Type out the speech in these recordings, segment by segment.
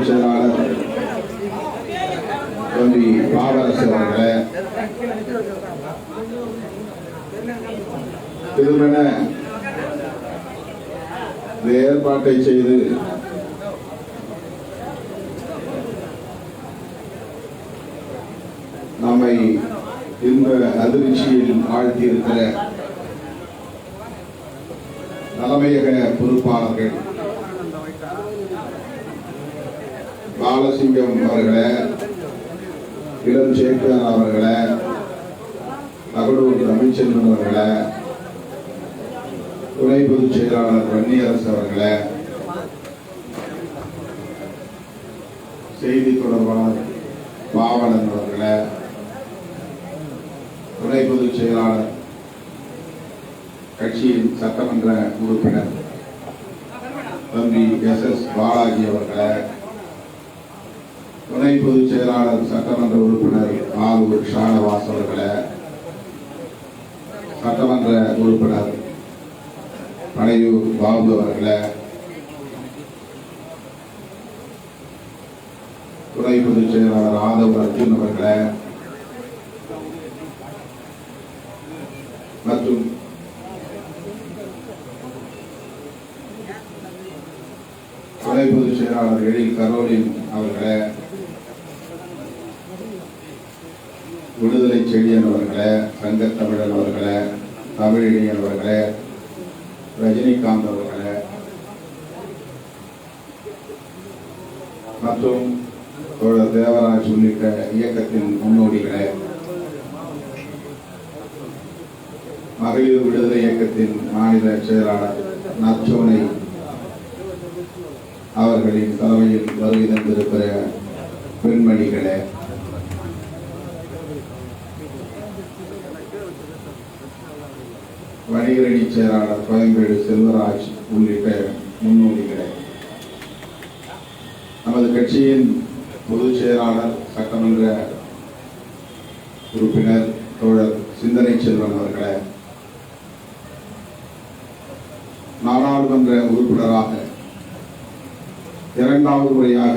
செயலாளர் தம்பி பாவரசு அவர்களே, திருமண ஏற்பாட்டை செய்து நம்மை இந்த அதிர்ச்சியில் ஆழ்த்தியிருக்கிற தலைமையக பொறுப்பாளர்கள் பாலசிங்கம் அவர்களே, இளம் சேக்கர் அவர்களே, தகடூர் தமிழ்ச்செல்வன் அவர்களே, துணை பொதுச் செயலாளர் வன்னியரசு அவர்களே, செய்தி தொடர்பாளர் பாவலன் அவர்களே, துணை பொதுச் செயலாளர் கட்சியின் சட்டமன்ற உறுப்பினர் தம்பி SS பாலாஜி அவர்களே, துணை பொதுச் செயலாளர் சட்டமன்ற உறுப்பினர் ஆலூர் ஷானவாஸ் அவர்களே, சட்டமன்ற உறுப்பினர் பனையூர் பாபு அவர்களே, துணை பொதுச் செயலாளர் ஆதவ் அர்ஜுன் அவர்களே மற்றும் துணை பொதுச் செயலாளர் எழில் கரோலின் அவர்களே, விடுதலை செழியன் அவர்களே, சங்கத்தமிழன் அவர்களே, தமிழினியன் அவர்களே, ரஜினிகாந்த் அவர்களே மற்றும் தோழர் தேவராஜ் உள்ளிட்ட இயக்கத்தின் முன்னோடிகளே, மகளிர் விடுதலை இயக்கத்தின் மாநில செயலாளர் நற்சோனை அவர்களின் தலைமையில் வருகை தந்திருக்கிற பெண்மணிகளே, வணிகரணி செயலாளர் கோயம்பேடு செல்வராஜ் உள்ளிட்ட முன்னோடிகளே, நமது கட்சியின் பொதுச் செயலாளர் சட்டமன்ற உறுப்பினர் தோழர் சிந்தனை செல்வன் அவர்களே, நாடாளுமன்ற உறுப்பினராக இரண்டாவது முறையாக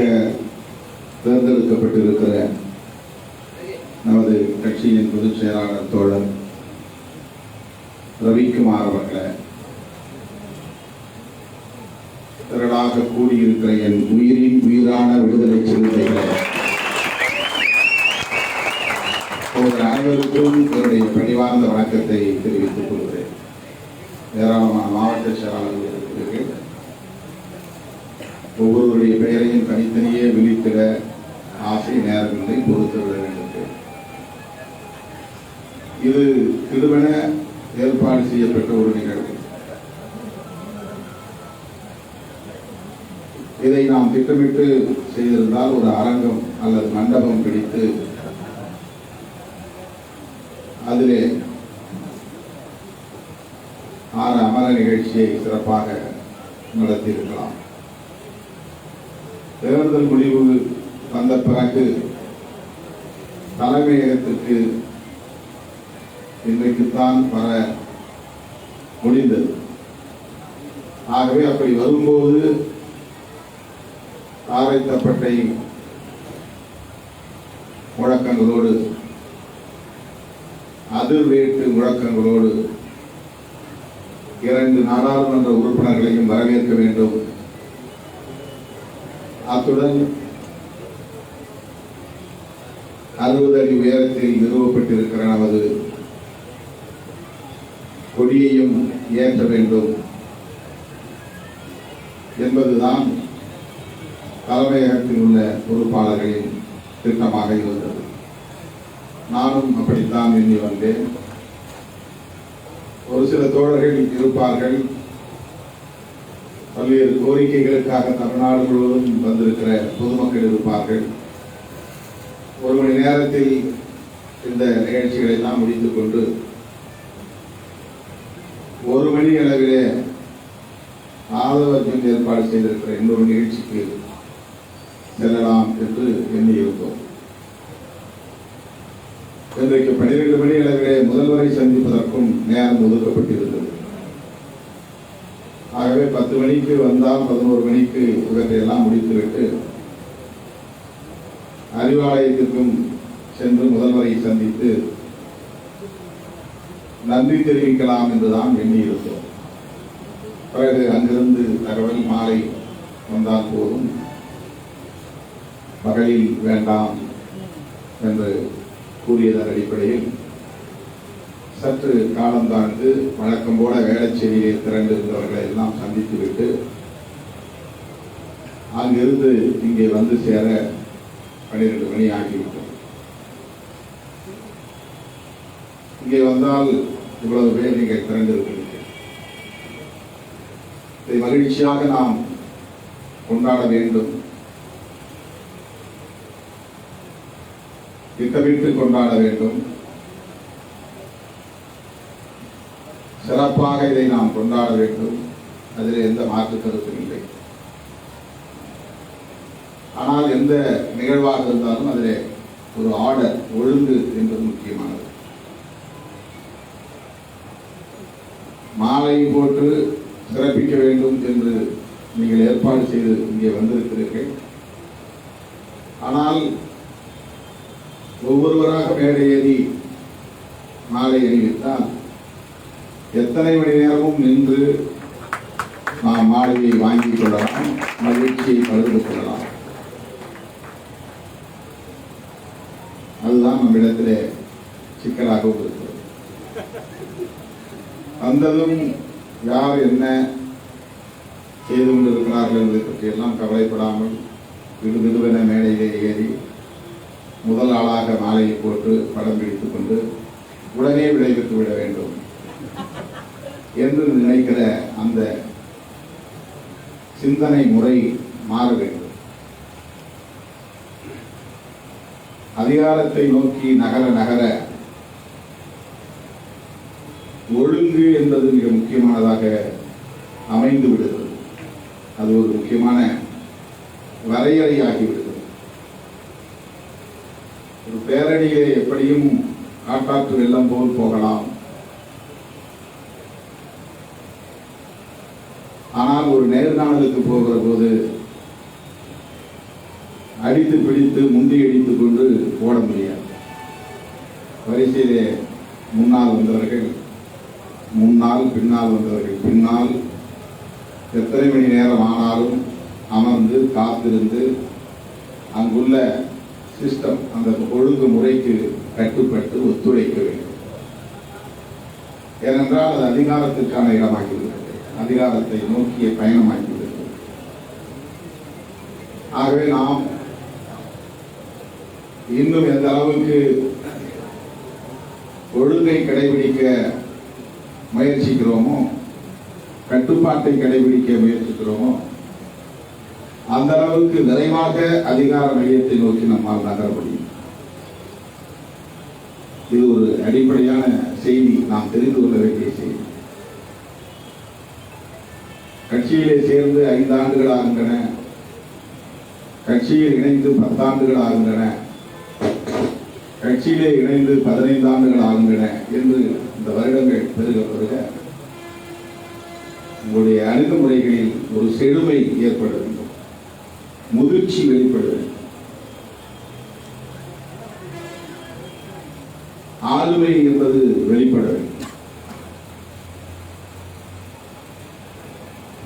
தேர்ந்தெடுக்கப்பட்டிருக்கிற நமது கட்சியின் பொதுச் செயலாளர் தோழர் ரவிக்குமார் அவர்களே, திரளாக கூடியிருக்கிற என் உயிரின் உயிரான விடுதலை சிறுத்தைகளே, உங்கள் அனைவருக்கும் என்னுடைய பணிவார்ந்த வணக்கத்தை தெரிவித்துக் கொள்கிறேன். ஏராளமான மாவட்ட செயலாளர்கள் இருக்கிறீர்கள். ஒவ்வொருவருடைய பெயரையும் தனித்தனியே விழித்திட ஆசை நேரங்களை பொறுத்து விட வேண்டும். இது திருமண ஏற்பாடு செய்யப்பட்ட ஒரு நிகழ்வு. இதை நாம் திட்டமிட்டு செய்திருந்தால் ஒரு அரங்கம் அல்லது மண்டபம் பிடித்து அதிலே 6 அமர நிகழ்ச்சியை சிறப்பாக நடத்தியிருக்கலாம். தேர்தல் முடிவு வந்த பிறகு தலைமையகத்திற்கு இன்றைக்குத்தான் வர முடிந்தது. ஆகவே அப்படி வரும்போது ஆரைத்தப்பட்டை முழக்கங்களோடு, அதிர்வேட்டு முழக்கங்களோடு 2 நாடாளுமன்ற உறுப்பினர்களையும் வரவேற்க வேண்டும். அத்துடன் 60 அடி உயரத்தில் நிறுவப்பட்டிருக்கிற நமது கொடியையும் ஏற்ற வேண்டும் என்பதுதான் தலைமையகத்தில் உள்ள பொறுப்பாளர்களின் திட்டமாக இருந்தது. நானும் அப்படித்தான் எண்ணி வந்தேன். ஒரு சில தோழர்கள் இருப்பார்கள், பல்வேறு கோரிக்கைகளுக்காக தமிழ்நாடு முழுவதும் வந்திருக்கிற பொதுமக்கள் இருப்பார்கள். 1 மணி நேரத்தில் இந்த நிகழ்ச்சிகளை எல்லாம் முடித்துக் கொண்டு 1 மணி அளவிலே ஆதவர்ஜன் ஏற்பாடு செய்திருக்கிற இன்னொரு நிகழ்ச்சிக்கு செல்லலாம் என்று எண்ணியிருந்தோம். இன்றைக்கு 12 மணி அளவிலே முதல்வரை சந்திப்பதற்கும் நேரம் ஒதுக்கப்பட்டிருந்தது. ஆகவே 10 மணிக்கு வந்தால் 11 மணிக்கு இவற்றையெல்லாம் முடித்துவிட்டு அறிவாலயத்திற்கும் சென்று முதல்வரை சந்தித்து நன்றி தெரிவிக்கலாம் என்றுதான் எண்ணியிருந்தோம். பிறகு அங்கிருந்து தகவல் மாலை வந்தால் போதும், பகலில் வேண்டாம் என்று கூறியதன் அடிப்படையில் சற்று காலம் தாழ்ந்து வழக்கம் போல வேளச்சேரியிலே திரண்டு இருந்தவர்களை எல்லாம் சந்தித்துவிட்டு அங்கிருந்து இங்கே வந்து சேர 12 மணி ஆகிவிட்டது. இங்கே வந்தால் இவ்வளவு பேர் நீங்கள் திரண்டிருக்கிறீர்கள். இதை மகிழ்ச்சியாக நாம் கொண்டாட வேண்டும், திட்டமிட்டு கொண்டாட வேண்டும். சிறப்பாக இதை நாம் கொண்டாட வேண்டும், அதில் எந்த மாற்று கருத்தும் இல்லை. ஆனால் எந்த நிகழ்வாக இருந்தாலும் அதில் ஒரு ஆர்டர், ஒழுங்கு என்பது முக்கியமானது. மாலை போட்டு சிறப்பிக்க வேண்டும் என்று நீங்கள் ஏற்பாடு செய்து இங்கே வந்திருக்கிறீர்கள். ஆனால் ஒவ்வொருவராக மேடை ஏறி மாலை அணிவித்தால் எத்தனை மணி நேரமும் நின்று நாம் மாலையை வாங்கிக் கொள்ளலாம், மகிழ்ச்சியை பகிர்ந்து கொள்ளலாம். அதுதான் நம்மிடத்திலே சிக்கலாக இருக்கிறது. வந்ததும் யார் என்ன செய்து கொண்டிருக்கிறார்கள் என்பதை பற்றியெல்லாம் கவலைப்படாமல் விடுவிடுவென மேடையிலே ஏறி முதல் ஆளாக மாலையை போட்டு படம் பிடித்துக் கொண்டு உடனே விடைபெற்று விட வேண்டும் என்று நினைக்கிற அந்த சிந்தனை முறை மாற வேண்டும். அதிகாரத்தை நோக்கி நகர நகர ஒழுங்கு என்பது மிக முக்கியமானதாக அமைந்து விடுகிறது. அது ஒரு முக்கியமான வரையறையாகிவிடுகிறது. ஒரு பேரணியிலே எப்படியும் காட்டாற்று வெள்ளம் போல் போகலாம். ஆனால் ஒரு நேர்காணலுக்கு போகிற போது அடித்து பிடித்து முண்டி அடித்துக் கொண்டு ஓட முடியாது. வரிசையிலே முன்னால் வந்தவர்கள் முன்னால், பின்னால் வந்தவர்கள் பின்னால், எத்தனை மணி நேரம் ஆனாலும் அமர்ந்து காத்திருந்து அங்குள்ள சிஸ்டம், அந்த ஒழுங்கு முறைக்கு கட்டுப்பட்டு ஒத்துழைக்க வேண்டும். ஏனென்றால் அது அதிகாரத்திற்கான இடமாகிவிடுகிறது, அதிகாரத்தை நோக்கிய பயணமாகிவிடுகிறது. ஆகவே நாம் இன்னும் எந்த அளவுக்கு ஒழுங்கை கடைபிடிக்க முயற்சிக்கிறோமோ, கட்டுப்பாட்டை கடைபிடிக்க முயற்சிக்கிறோமோ, அந்த அளவுக்கு விரைவாக அதிகார மையத்தை நோக்கி நம்மால் நகர முடியும். இது ஒரு அடிப்படையான செய்தி, நாம் தெரிந்து கொள்ள வேண்டிய செய்தி. கட்சியிலே சேர்ந்து 5 ஆண்டுகள் ஆகின்றன, கட்சியில் இணைந்து 10 ஆண்டுகள் ஆகின்றன, கட்சியிலே இணைந்து 15 ஆண்டுகள் ஆகின்றன என்று இந்த வருடங்கள் பெருக பெருக உங்களுடைய அணுகுமுறைகளில் ஒரு செழுமை ஏற்பட வேண்டும், முதிர்ச்சி வெளிப்பட வேண்டும், ஆளுமை என்பது வெளிப்பட வேண்டும்.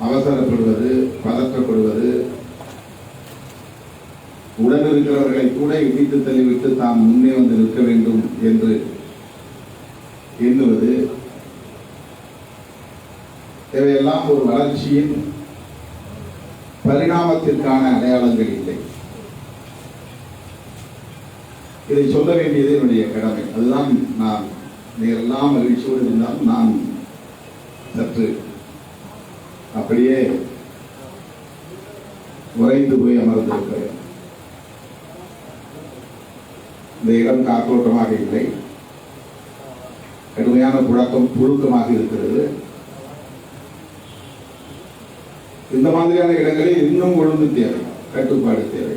அவசரப்படுவது, பதற்றப்படுவது, உடன் இருக்கிறவர்களை கூட இடித்து தள்ளிவிட்டு தாம் முன்னே வந்து நிற்க வேண்டும் என்று எண்ணுவது, இவையெல்லாம் ஒரு வளர்ச்சியின் பரிணாமத்திற்கான அடையாளங்கள் இல்லை. இதை சொல்ல வேண்டியது என்னுடைய கடமை. அதுதான் நான் நீரெல்லாம் மகிழ்ச்சியோடு இருந்தால் நான் சற்று அப்படியே உறைந்து போய் அமர்ந்திருக்கிறேன். இந்த இடம் காற்றோட்டமாக இல்லை, கடுமையான புழுக்கமாக இருக்கிறது. இந்த மாதிரியான இடங்களில் இன்னும் ஒழுங்கு தேவை, கட்டுப்பாடு தேவை.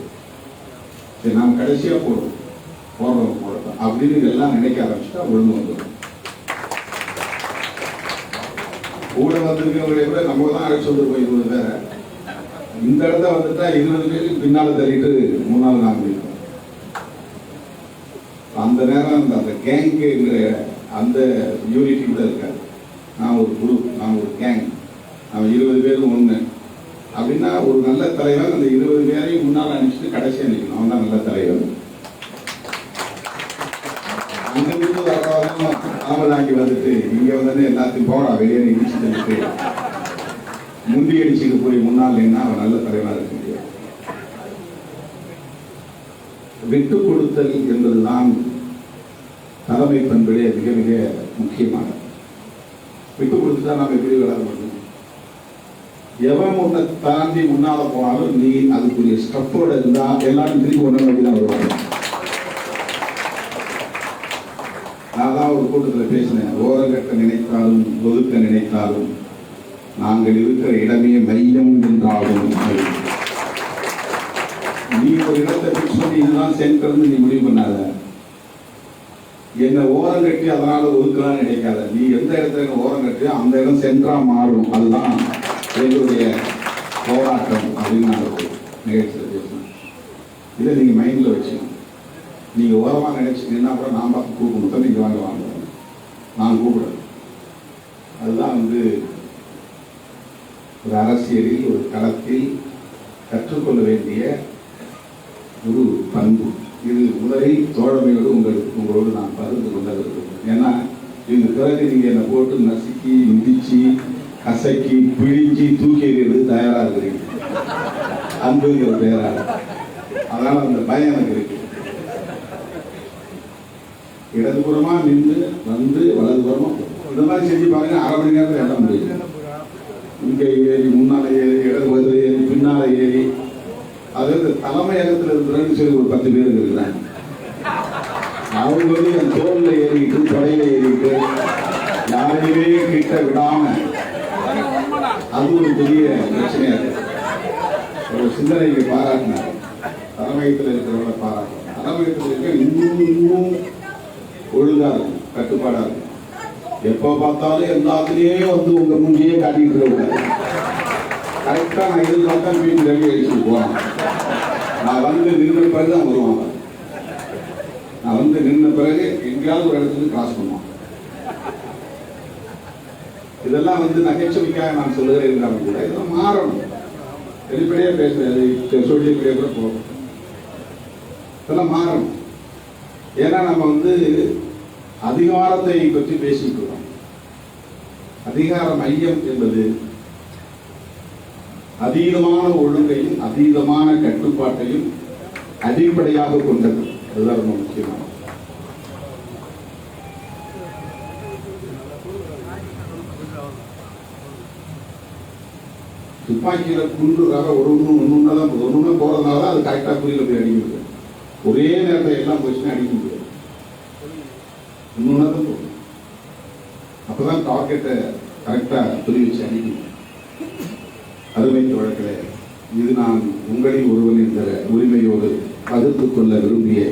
சரி, நாம் கடைசியா போடுறோம் அப்படின்னு எல்லாம் நினைக்க ஆரம்பிச்சுட்டா ஒழுங்கு வந்துடும். கூட வந்திருக்கிறவர்களை விட நம்ம தான் அழைச்சி வந்து போயிருந்தது வேற. இந்த இடத்த வந்துட்டா 20 பேருக்கு பின்னால தள்ளிட்டு முன்னால் நாங்கள் இருக்கோம். அந்த நேரம் அந்த கேங்குங்கிற அந்த யூனிட்டி கூட இருக்காது. நான் ஒரு குரூப், நான் ஒரு கேங், அவன் 20 பேரும் ஒன்று அப்படின்னா ஒரு நல்ல தலைவர் அந்த 20 பேரையும் முன்னால் அனுப்பிச்சுட்டு கடைசியாக நிற்கணும். அவன் தான் நல்ல தலைவர். அங்கிருந்து வரவங்க ஆமதாக்கி வந்துட்டு இங்கே வந்து எல்லாத்தையும் போடா வெளியே இடிச்சுட்டு முந்தி அடிச்சுட்டு போய் முன்னால் நின்னா அவன் நல்ல தலைவராக இருக்க முடியாது. விட்டு கொடுத்தல் என்பதுதான் தலைமை பண்பிலே மிக மிக முக்கியமானது. விட்டு கொடுத்துட்டா நம்ம எப்படி வளர முடியும்? எவன் உன்னை தாண்டி முன்னால போனாலும் நீ அதுக்குரிய ஸ்டெப்போட இருந்தா எல்லாரும் திரும்பி ஒன்று நோக்கி தான் வருவாங்க. நான் தான் ஒரு கூட்டத்தில் பேசினேன், ஓரங்கட்ட நினைத்தாலும் ஒதுக்க நினைத்தாலும் நாங்கள் இருக்கிற இடமே மையம் என்றாலும் நீ ஒரு இடத்தை பிக்ஸ் பண்ணி இதுதான் சென்டர்னு நீ முடிவு பண்ணாத. என்னை ஓரம் கட்டி அதனால ஒதுக்கலாம்னு நினைக்காத. நீ எந்த இடத்துல ஓரம் கட்டியோ அந்த இடம் சென்டரா மாறும். அதுதான் எங்களுடைய போராட்டம் அப்படின்னு நான் நிகழ்ச்சியில் பேசினேன். இதை நீங்கள் மைண்டில் வச்சுக்கணும். நீங்கள் ஓரமாக நினைச்சிங்கன்னா கூட நான் பார்த்து கூப்பிடணும், நீங்கள் வாங்க வாங்க நான் கூப்பிடுறேன். அதுதான் வந்து ஒரு அரசியலில் ஒரு களத்தில் கற்றுக்கொள்ள வேண்டிய ஒரு பண்பு. இது முதலில் தோழமையோடு உங்களோடு நான் பகிர்ந்து கொண்டது. ஏன்னா இது பிறகு நீங்கள் என்னை போட்டு நசுக்கி மிதிச்சு கசக்கி பிழிஞ்சி தூக்கி எறியது தயாராக இருக்கிறீங்க, அன்புங்கிற பெயராக. அதனால அந்த பயம் எனக்கு இருக்கு. இடதுபுறமா நின்று வந்து வலதுபுறமா இந்த மாதிரி செஞ்சு பாருங்க, அரை மணி நேரத்தில் எல்லாம் முடியும். இங்கே ஏறி முன்னால ஏறி இடது ஏறி பின்னால ஏறி, அதாவது தலைமையகத்தில் இருக்கிறேன்னு சொல்லி ஒரு 10 பேர் இருக்கிறாங்க. அவங்க வந்து என் தோல்ல ஏறிக்கிட்டு தொடையில ஏறிக்கிட்டு யாரையுமே கிட்ட விடாம, அது ஒரு பெரிய பிரச்சனையா இருக்கு. ஒரு சிந்தனைக்கு பாராட்டினார். தலைமையகத்தில் இருக்கிறவங்கள பாராட்டினார். தலைமையகத்தில் இருக்க இன்னும் ஒழுங்கா இருக்கும், கட்டுப்பாடா இருக்கும். எப்போ பார்த்தாலும் எல்லாத்துலேயே வந்து உங்க மூஞ்சியே காட்டிட்டு இருக்க. கரெக்டா நான் எதிர்பார்த்தா மீன் ரெடி அடிச்சுட்டு போவேன். நான் வந்து நின்ற பிறகு தான் வருவாங்க. நான் வந்து நின்ற பிறகு எங்கேயாவது ஒரு இடத்துக்கு கிராஸ் பண்ணுவான். இதெல்லாம் வந்து நகைச்சுவைக்காக நான் சொல்லுகிறேன் கூட இதெல்லாம் மாறணும். வெளிப்படையா பேசுறது சோசியல் மீடியா கூட போகும். இதெல்லாம் மாறணும். ஏன்னா நம்ம வந்து அதிகாரத்தை பற்றி பேசிட்டு இருக்கோம். அதிகார மையம் என்பது அதீதமான ஒழுங்கையும் அதீதமான கட்டுப்பாட்டையும் அடிப்படையாக கொண்டது. அதுதான் ரொம்ப முக்கியமானது. துப்பாக்கியில குண்டுக்காக ஒன்று போறதுனால அது கரெக்டா குறியில போய் அடிக்க முடியாது. ஒரே நேரத்தில் எல்லாம் போச்சுன்னா அடிக்க முடியாது. இன்னொன்னா தான் போகும். அப்பதான் டார்கெட்டை கரெக்டா புரி வச்சு அடிக்க முடியும். அருமை தோழர்களே, இது நான் உங்களில் ஒருவன் என்ற உரிமையோடு பகிர்ந்து கொள்ள விரும்பிய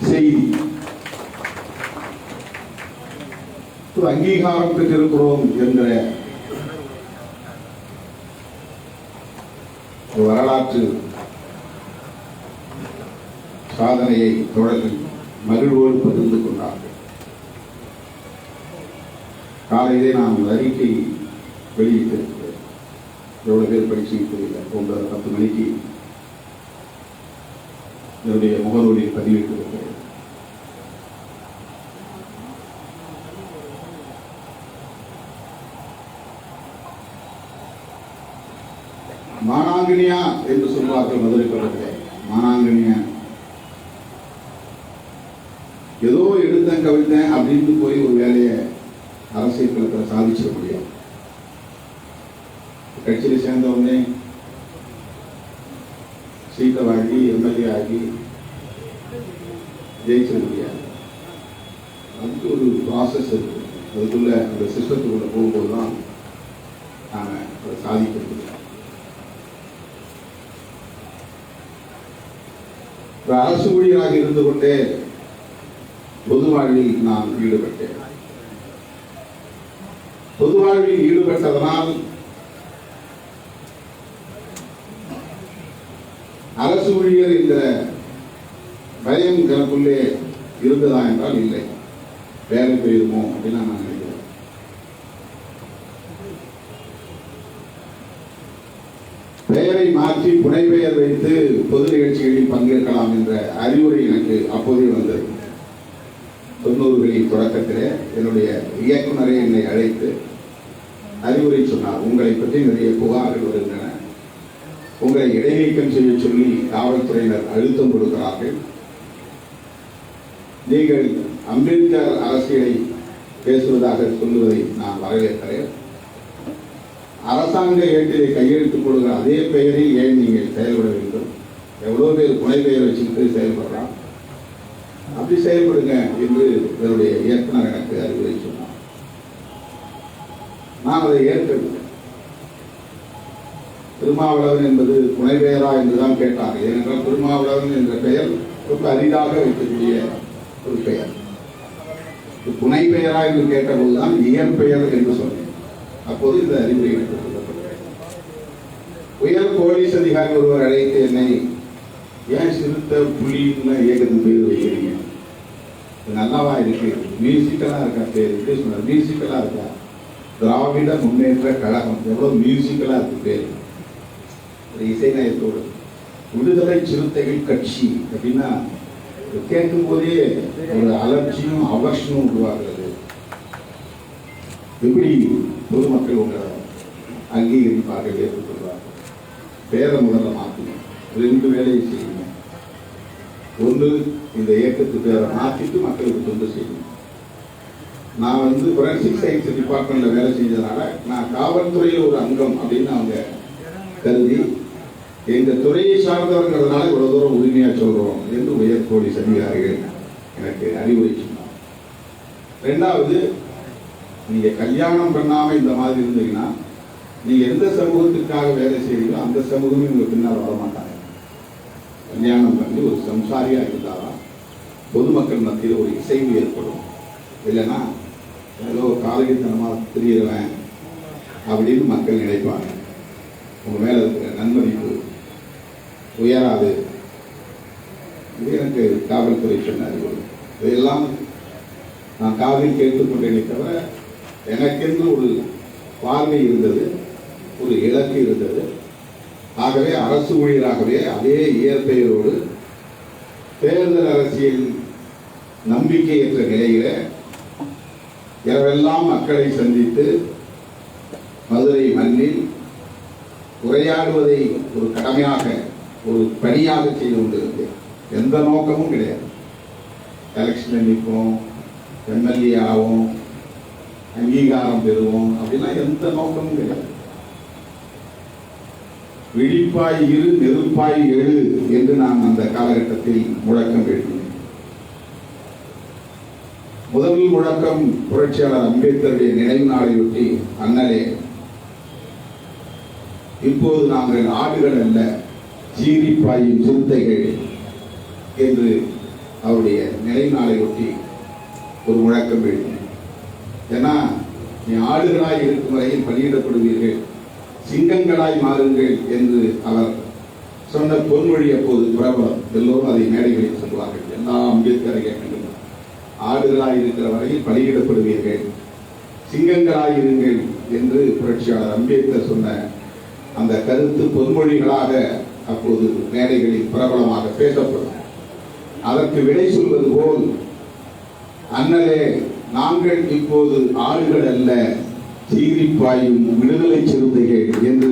செய்தி. அங்கீகாரம் பெற்றிருக்கிறோம் என்ற வரலாற்று சாதனையை தோழர்கள் மகிழ்வோடு பகிர்ந்து கொண்டார்கள். காலையிலே நான் ஒரு அறிக்கை வெளியிட்டிருக்கிறேன். எவ்வளவு பேர் படிச்சுன்னு தெரியல. 9-10 மணிக்கு என்னுடைய முகநூலில் பதிவிட்டிருக்கிறேன். மானாங்கனியா என்று சொல்வார்கள் மதுரை பக்கத்தில். மானாங்கனியா ஏதோ எடுத்தேன் கவிழ்த்தேன் அப்படின்னு போய் ஒரு வேலையை அரசியல் களத்தில் சாதிச்சிட முடியாது. கட்சியில் சேர்ந்த உடனே சீட்டை வாங்கி எம்எல்ஏ ஆகி ஜெயிச்சிட முடியாது. அதுக்கு ஒரு ப்ராசஸ் இருக்கு. அதுக்குள்ள அந்த சிஸ்டத்துக்குள்ள போகும்போது தான் நாங்கள் அதை சாதிக்க முடியும். அரசு ஊழியராக இருந்து கொண்டே பொது வாழ்வில் நான் ஈடுபட்டேன். பொது வாழ்வில் ஈடுபட்டதனால் அரசு ஊழியர் என்ற பயம் எனக்குள்ளே இருந்ததா என்றால் இல்லை. வேலை போயிருமோ அப்படின்னு நான் நினைக்கிறேன். பெயரை மாற்றி புனைப்பெயர் வைத்து பொது நிகழ்ச்சிகளில் பங்கேற்கலாம் என்ற அறிவுரை எனக்கு அப்போதே வந்தது. 90களின் தொடக்கத்திலே என்னுடைய இயக்குநரை என்னை அழைத்து அறிவுரை சொன்னார். உங்களை பற்றி நிறைய புகார்கள் வருகின்றன, உங்களை இடைநீக்கம் செய்ய சொல்லி காவல்துறையினர் அழுத்தம் கொடுக்கிறார்கள். நீங்கள் அம்பேத்கர் அரசியலை பேசுவதாக சொல்லுவதை நான் வரவேற்கிறேன். அரசாங்க ஏட்டிலே கையெழுத்து போடுகிற அதே பெயரில் ஏன் நீங்கள் செயல்பட வேண்டும்? எவ்வளவு பேர் புனை பெயர் வச்சுக்கிட்டு செயல்படுறான், அப்படி செயல்படுங்க என்று என்னுடைய இயக்குனர் எனக்கு அறிவுரை சொன்னார். நான் அதை ஏற்கவில்லை. திருமாவளவன் என்பது புனை பெயரா என்றுதான் கேட்டார். ஏனென்றால் திருமாவளவன் என்ற பெயர் ரொம்ப அரிதாக வைக்கக்கூடிய ஒரு பெயர். புனை பெயரா என்று கேட்டபோதுதான் இயற்பெயர் என்று சொன்னேன். அப்போது இந்த அறிவுரை எனக்கு சொல்லப்பட்டது. உயர் போலீஸ் அதிகாரி ஒருவர் அழைத்து என்னை, ஏன் சிறுத்தை புலின்னு இயக்கத்தின் பேர் வைக்கிறீங்க, இது நல்லாவா இருக்கு, மியூசிக்கலா இருக்கா பேர், சொன்னார். மியூசிக்கலா இருக்கா? திராவிட முன்னேற்ற கழகம் எவ்வளவு மியூசிக்கலா இருக்கு பேர். ஒரு இசைநயத்தோடு விடுதலை சிறுத்தைகள் கட்சி அப்படின்னா கேட்கும் போதே ஒரு அலட்சியும் அவர்ஷனும் உருவாகிறது. எப்படி பொதுமக்கள் உங்களை அங்கீகரிப்பார்கள், ஏற்றுக்கொள்வார்கள்? பேரை முதல்ல மாற்றுங்க. 2 வேலையை செய்யுங்க. ஒன்று, இந்த இயக்கத்து பேரை மாற்றிட்டு மக்களுக்கு தொண்டு செய்யணும். நான் ஃபொரன்சிக் சயின்ஸ் டிபார்ட்மெண்ட்ல வேலை செஞ்சதுனால நான் காவல்துறையில் ஒரு அங்கம் அப்படின்னு அவங்க கருதி எங்க துறையை சார்ந்தவர்களால இவ்வளவு தூரம் உரிமையா சொல்றோம் என்று உயர் போலீஸ் அதிகாரிகள் எனக்கு அறிவுரை சொன்னார். 2வது, நீங்க கல்யாணம் பண்ணாம இந்த மாதிரி இருந்தீங்கன்னா நீங்க எந்த சமூகத்திற்காக வேலை செய்றீங்களோ அந்த சமூகமே உங்க பின்னால் வரமாட்டாங்க. கல்யாணம் பண்ணி ஒரு சம்சாரியா இருந்தாலும் பொதுமக்கள் மத்தியில் ஒரு இசைவு ஏற்படும். இல்லைன்னா ஏதோ காலகித்தனமா தெரியறவன் அப்படின்னு மக்கள் நினைப்பாங்க. உங்க மேல இருக்கிற நன்மதிப்பு உயராது. இது எனக்கு காவல்துறை சொன்னார். இதையெல்லாம் நான் காதில் கேட்டுக்கொண்டேனே தவிர எனக்கென்று ஒரு பார்வை இருந்தது, ஒரு இலக்கு இருந்தது. ஆகவே அரசு ஊழியராகவே அதே இயற்பெயரோடு தேர்தல் அரசியல் நம்பிக்கையற்ற நிலையில இரவெல்லாம் மக்களை சந்தித்து மதுரை மண்ணில் உரையாடுவதை ஒரு கடமையாக, ஒரு பணியாக செய்து கொண்டிருந்தேன். எந்த நோக்கமும் கிடையாது. எலெக்ஷன் நிற்போம், எம்எல்ஏ ஆகும், அங்கீகாரம் பெறுவோம் அப்படிலாம் எந்த நோக்கமும் கிடையாது. விழிப்பாய் இரு, நெருப்பாய் எழு என்று நான் அந்த காலகட்டத்தில் முழக்கம் எழுதினேன். முதல் முழக்கம் புரட்சியாளர் அம்பேத்கருடைய நினைவு நாளையொட்டி, அண்ணலே இப்போது நாங்கள் ஆடுகள் அல்ல சீரிப்பாயும் சிறுத்தைகள் என்று அவருடைய நினைவு நாளையொட்டி ஒரு முழக்கம் எழுதினேன். ஏன்னா, நீ ஆடுகளாய் இருக்கும் வரையில் பலியிடப்படுவீர்கள், சிங்கங்களாய் மாறுங்கள் என்று அவர் சொன்ன பொன்மொழி அப்போது பிரபலம். எல்லோரும் அதை மேடைகளில் சொல்வார்கள். எல்லா அம்பேத்கரை கேட்கின்றனர். ஆடுகளாய் இருக்கிற வரையில் பலியிடப்படுவீர்கள், சிங்கங்களாய் இருங்கள் என்று புரட்சியாளர் அம்பேத்கர் சொன்ன அந்த கருத்து பொன்மொழிகளாக அப்போது மேடைகளில் பிரபலமாக பேசப்படும். அதற்கு விடை சொல்வது போல், அண்ணலே நாங்கள் இப்போது ஆடுகள் அல்ல சீரிப்பாயும் விடுதலை சிறுத்தைகள் என்று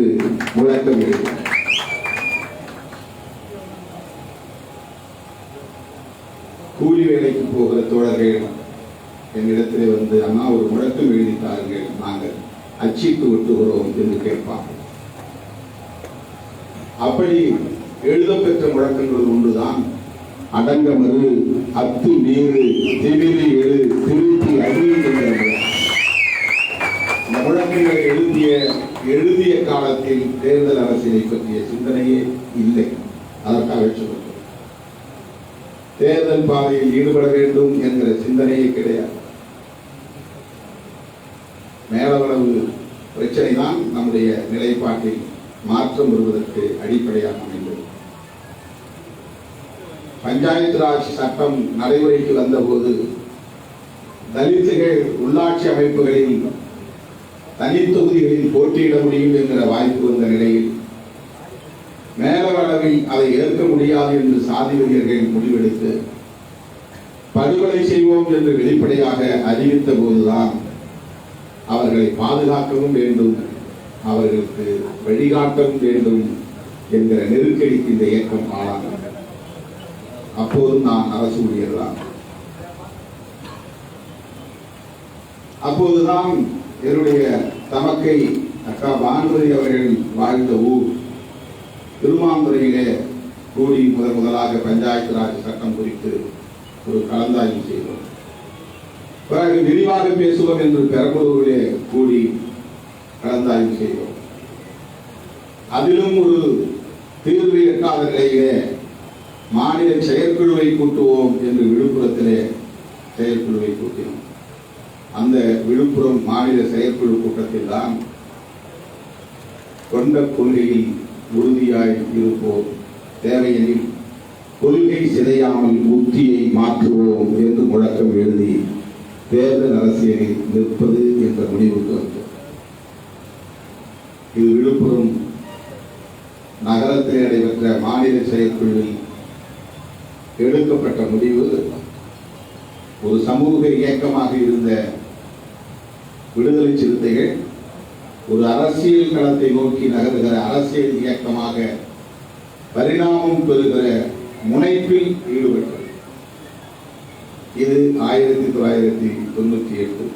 முழக்கம் எழுதினார். கூலி வேலைக்கு போகிற தோழர்கள் என்னிடத்திலே அண்ணா ஒரு முழக்கம் எழுதி தாருங்கள், நாங்கள் அச்சிட்டு விட்டுகிறோம் என்று கேட்பார்கள். அப்படி எழுதப்பெற்ற முழக்கங்கள் ஒன்றுதான், அடங்கமறு அத்து நீரு திமிரி எழு திருத்தி அழு என்ற முழக்கங்களை எழுதிய காலத்தில் தேர்தல் அரசியலை பற்றிய சிந்தனையே இல்லை. அதற்காக சொல்லப்படும் தேர்தல் பாதையில் ஈடுபட வேண்டும் என்கிற சிந்தனையே கிடையாது. மேலவளவு பிரச்சனை தான் நம்முடைய நிலைப்பாட்டில் மாற்றம் வருவதற்கு அடிப்படையாக அமைந்தது. பஞ்சாயத்து ராஜ் சட்டம் நடைமுறைக்கு வந்தபோது தலித்துகள் உள்ளாட்சி அமைப்புகளில் தனித்தொகுதிகளில் போட்டியிட முடியும் என்கிற வாய்ப்பு வந்த நிலையில் மேலவளவில் அதை ஏற்க முடியாது என்று சாதி வெறியர்கள் முடிவெடுத்து படுகொலை செய்வோம் என்று வெளிப்படையாக அறிவித்த போதுதான் அவர்களை பாதுகாக்கவும் வேண்டும், அவர்களுக்கு வழிகாட்டவும் வேண்டும் என்கிற நெருக்கடிக்கு இந்த இயக்கம் ஆளானது. அப்போதும் நான் அரசு ஊழியர்தான். அப்போதுதான் என்னுடைய தமக்கை அக்கா பானுமதி அவர்கள் வாழ்ந்த ஊர் திருமாந்துறையிலே கூடி முதலாக பஞ்சாயத்து ராஜ் சட்டம் குறித்து ஒரு கலந்தாய்வு செய்தோம். பிறகு விரிவாக பேசுவோம் என்று பெரம்பலூரிலே கூடி கலந்தாய்வு செய்தோம். அதிலும் ஒரு தீர்வு எட்டாத நிலையிலே மாநில செயற்குழுவை கூட்டுவோம் என்று விழுப்புரத்திலே செயற்குழுவை கூட்டினோம். அந்த விழுப்புரம் மாநில செயற்குழு கூட்டத்தில் தான் கொண்ட கொள்கையில் உறுதியாய் இருப்போம், தேவையெனில் கொள்கை சிதையாமல் உத்தியை மாற்றுவோம் என்று முழக்கம் எழுதி தேர்தல் அரசியலில் நிற்பது என்ற முடிவுக்கு வந்தோம். இது விழுப்புரம் நகரத்தில் நடைபெற்ற மாநில செயற்குழுவில் எடுக்கப்பட்ட முடிவு. ஒரு சமூக இயக்கமாக இருந்த விடுதலை சிறுத்தைகள் ஒரு அரசியல் களத்தை நோக்கி நகருகிற அரசியல் இயக்கமாக பரிணாமம் பெறுகிற முனைப்பில் ஈடுபட்டது. இது 1998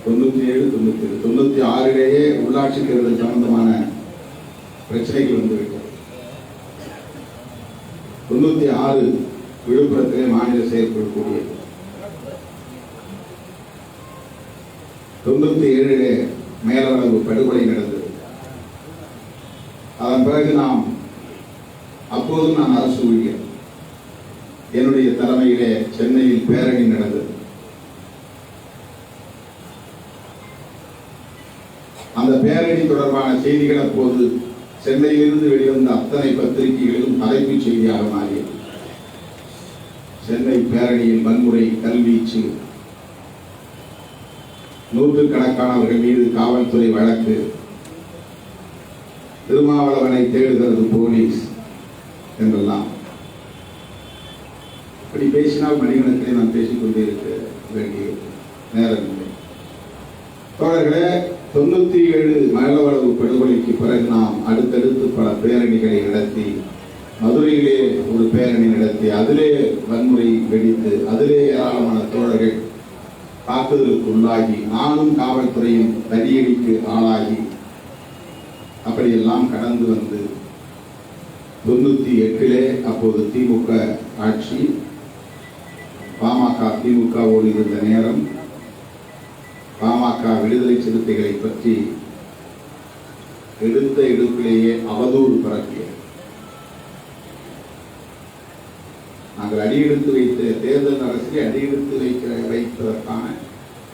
97 96 உள்ளாட்சி தேர்தல் சம்பந்தமான பிரச்சனைகள் வந்துவிட்டது. 96 விழுப்புரத்திலே மாநில செயற்குழு கூடியது. 97 மேலளவு படுகொலை நடந்தது. அதன் பிறகு அப்போதும் நான் அரசு ஊழியர், என்னுடைய தலைமையிலே சென்னையில் பேரணி நடந்தது. அந்த பேரணி தொடர்பான செய்திகள் அப்போது சென்னையிலிருந்து வெளிவந்த அத்தனை பத்திரிகைகளிலும் தலைப்புச் செய்தியாக மாறியது. சென்னை பேரணியில் வன்முறை, கல்வீச்சு, நூற்றுக்கணக்கானவர்கள் மீது காவல்துறை வழக்கு, திருமாவளவனை தேடுகிறது போலீஸ் என்றெல்லாம். இப்படி பேசினால் மணிகணக்கிலே நான் பேசிக்கொண்டே இருக்க வேண்டிய நேரம் இல்லை. தோழர்களே, 97 மேலவளவு படுகொலைக்கு பிறகு நாம் அடுத்தடுத்து பல பேரணிகளை நடத்தி, மதுரையிலே ஒரு பேரணி நடத்தி, அதிலே வன்முறை வெடித்து, அதிலே ஏராளமான தோழர்கள் தாக்குதலுக்கு உள்ளாகி, நானும் காவல்துறையின் தடியடிக்கு ஆளாகி, அப்படியெல்லாம் கடந்து வந்து 98 அப்போது திமுக ஆட்சி, பாமக திமுகவோடு இருந்த நேரம், பாமக விடுதலை சிறுத்தைகளை பற்றி எடுத்த எடுப்பிலேயே அவதூறு பரப்பியது. நாங்கள் அடியெடுத்து வைத்த தேர்தல் அரசியலை அடியெடுத்து வைப்பதற்கான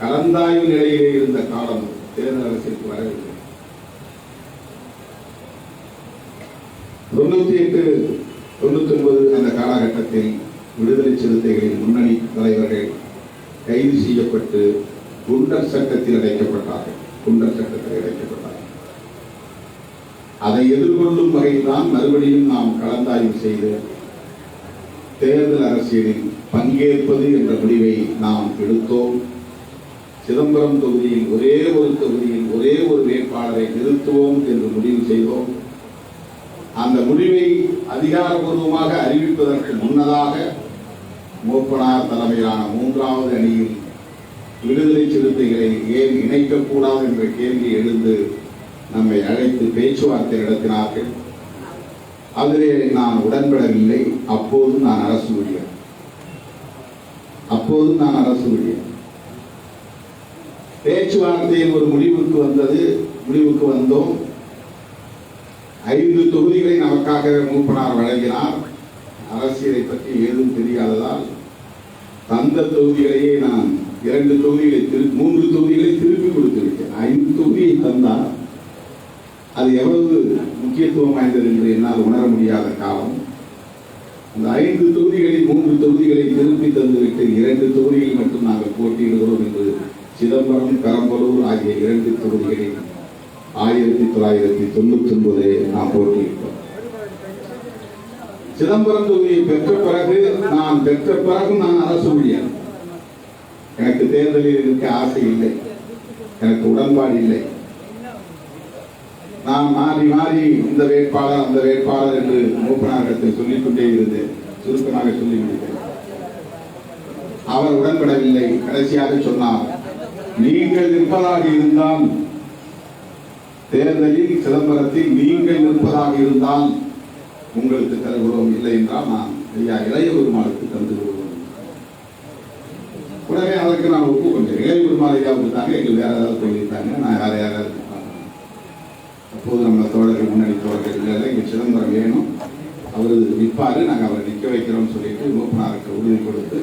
கலந்தாய்வு நிலையிலே இருந்த காலம் தேர்தல் அரசியலுக்கு வரவில்லை. 98, 99 அந்த காலகட்டத்தில் விடுதலை சிறுத்தைகளின் முன்னணி தலைவர்கள் கைது செய்யப்பட்டு குண்டர் சட்டத்தில் அடைக்கப்பட்டார்கள். அதை எதிர்கொள்ளும் வகையில் தான் மறுபடியும் நாம் கலந்தாய்வு செய்து தேர்தல் அரசியலில் பங்கேற்பது என்ற முடிவை நாம் எடுத்தோம். சிதம்பரம் தொகுதியில் ஒரே ஒரு வேட்பாளரை நிறுத்துவோம் என்று முடிவு செய்தோம். அந்த முடிவை அதிகாரப்பூர்வமாக அறிவிப்பதற்கு முன்னதாக மூப்பனார் தலைமையிலான 3வது அணியில் விடுதலை சிறுத்தைகளை ஏன் இணைக்கக்கூடாது என்ற கேள்வி எழுந்து நம்மை அழைத்து பேச்சுவார்த்தை நடத்தினார்கள். அதிலே நான் உடன்படவில்லை. அப்போது நான் அரசு ஊழியர். பேச்சுவார்த்தையில் ஒரு முடிவுக்கு வந்தோம். 5 தொகுதிகளை நமக்காக மூப்பனார் வழங்கினார். அரசியலை பற்றி ஏதும் தெரியாததால் தந்த தொகுதிகளையே நான் 3 தொகுதிகளை திருப்பி கொடுத்து விட்டேன். 5 தொகுதியை தந்தார். அது எவ்வளவு முக்கியத்துவம் வாய்ந்தது என்று என்னால் உணர முடியாத காலம். அந்த 5 தொகுதிகளில் 3 தொகுதிகளை திருப்பி தந்துவிட்டு 2 தொகுதிகளில் மட்டும் நாங்கள் போட்டியிடுகிறோம் என்று சிதம்பரம், பெரம்பலூர் ஆகிய 2 தொகுதிகளில் 1999 நாம் போட்டியிட்டோம். சிதம்பரம் தொகுதியை பெற்ற பிறகு நான் அரசு ஊழியர். எனக்கு தேர்தலில் இருக்க ஆசை இல்லை, எனக்கு உடன்பாடு இல்லை. நான் மாறி இந்த வேட்பாளர் அந்த வேட்பாளர் என்று மூப்பனாரிடத்தை சொல்லிக் கொண்டே இருந்தேன். சுருக்கமாக சொல்லி முடித்தேன். அவர் உடன்படவில்லை. கடைசியாக சொன்னார், நீங்கள் நிற்பதாக இருந்தால் தேர்தலில் சிதம்பரத்தில் நீங்கள் நிற்பதாக இருந்தால் உங்களுக்கு தருகிறோம், இல்லை என்றால் நான் ஐயா இளைய பெருமாளுக்கு தந்து விடுவோம். உடனே அதற்கு நான் ஒப்புக்கொண்டேன். இளைய பெருமாள் ஐயாவுக்கு தாங்க, எங்களுக்கு வேற ஏதாவது சொல்லியிருந்தாங்க, நான் வேற யாராவது அப்போது நம்ம தோழர்கள் முன்னாடி தோழர்கள் இல்லை, இங்கே சிதம்பரம் வேணும், அவர் நிற்பாரு, நாங்கள் அவரை நிற்க வைக்கிறோம்னு சொல்லிட்டு மூப்பனாருக்கு உறுதி கொடுத்து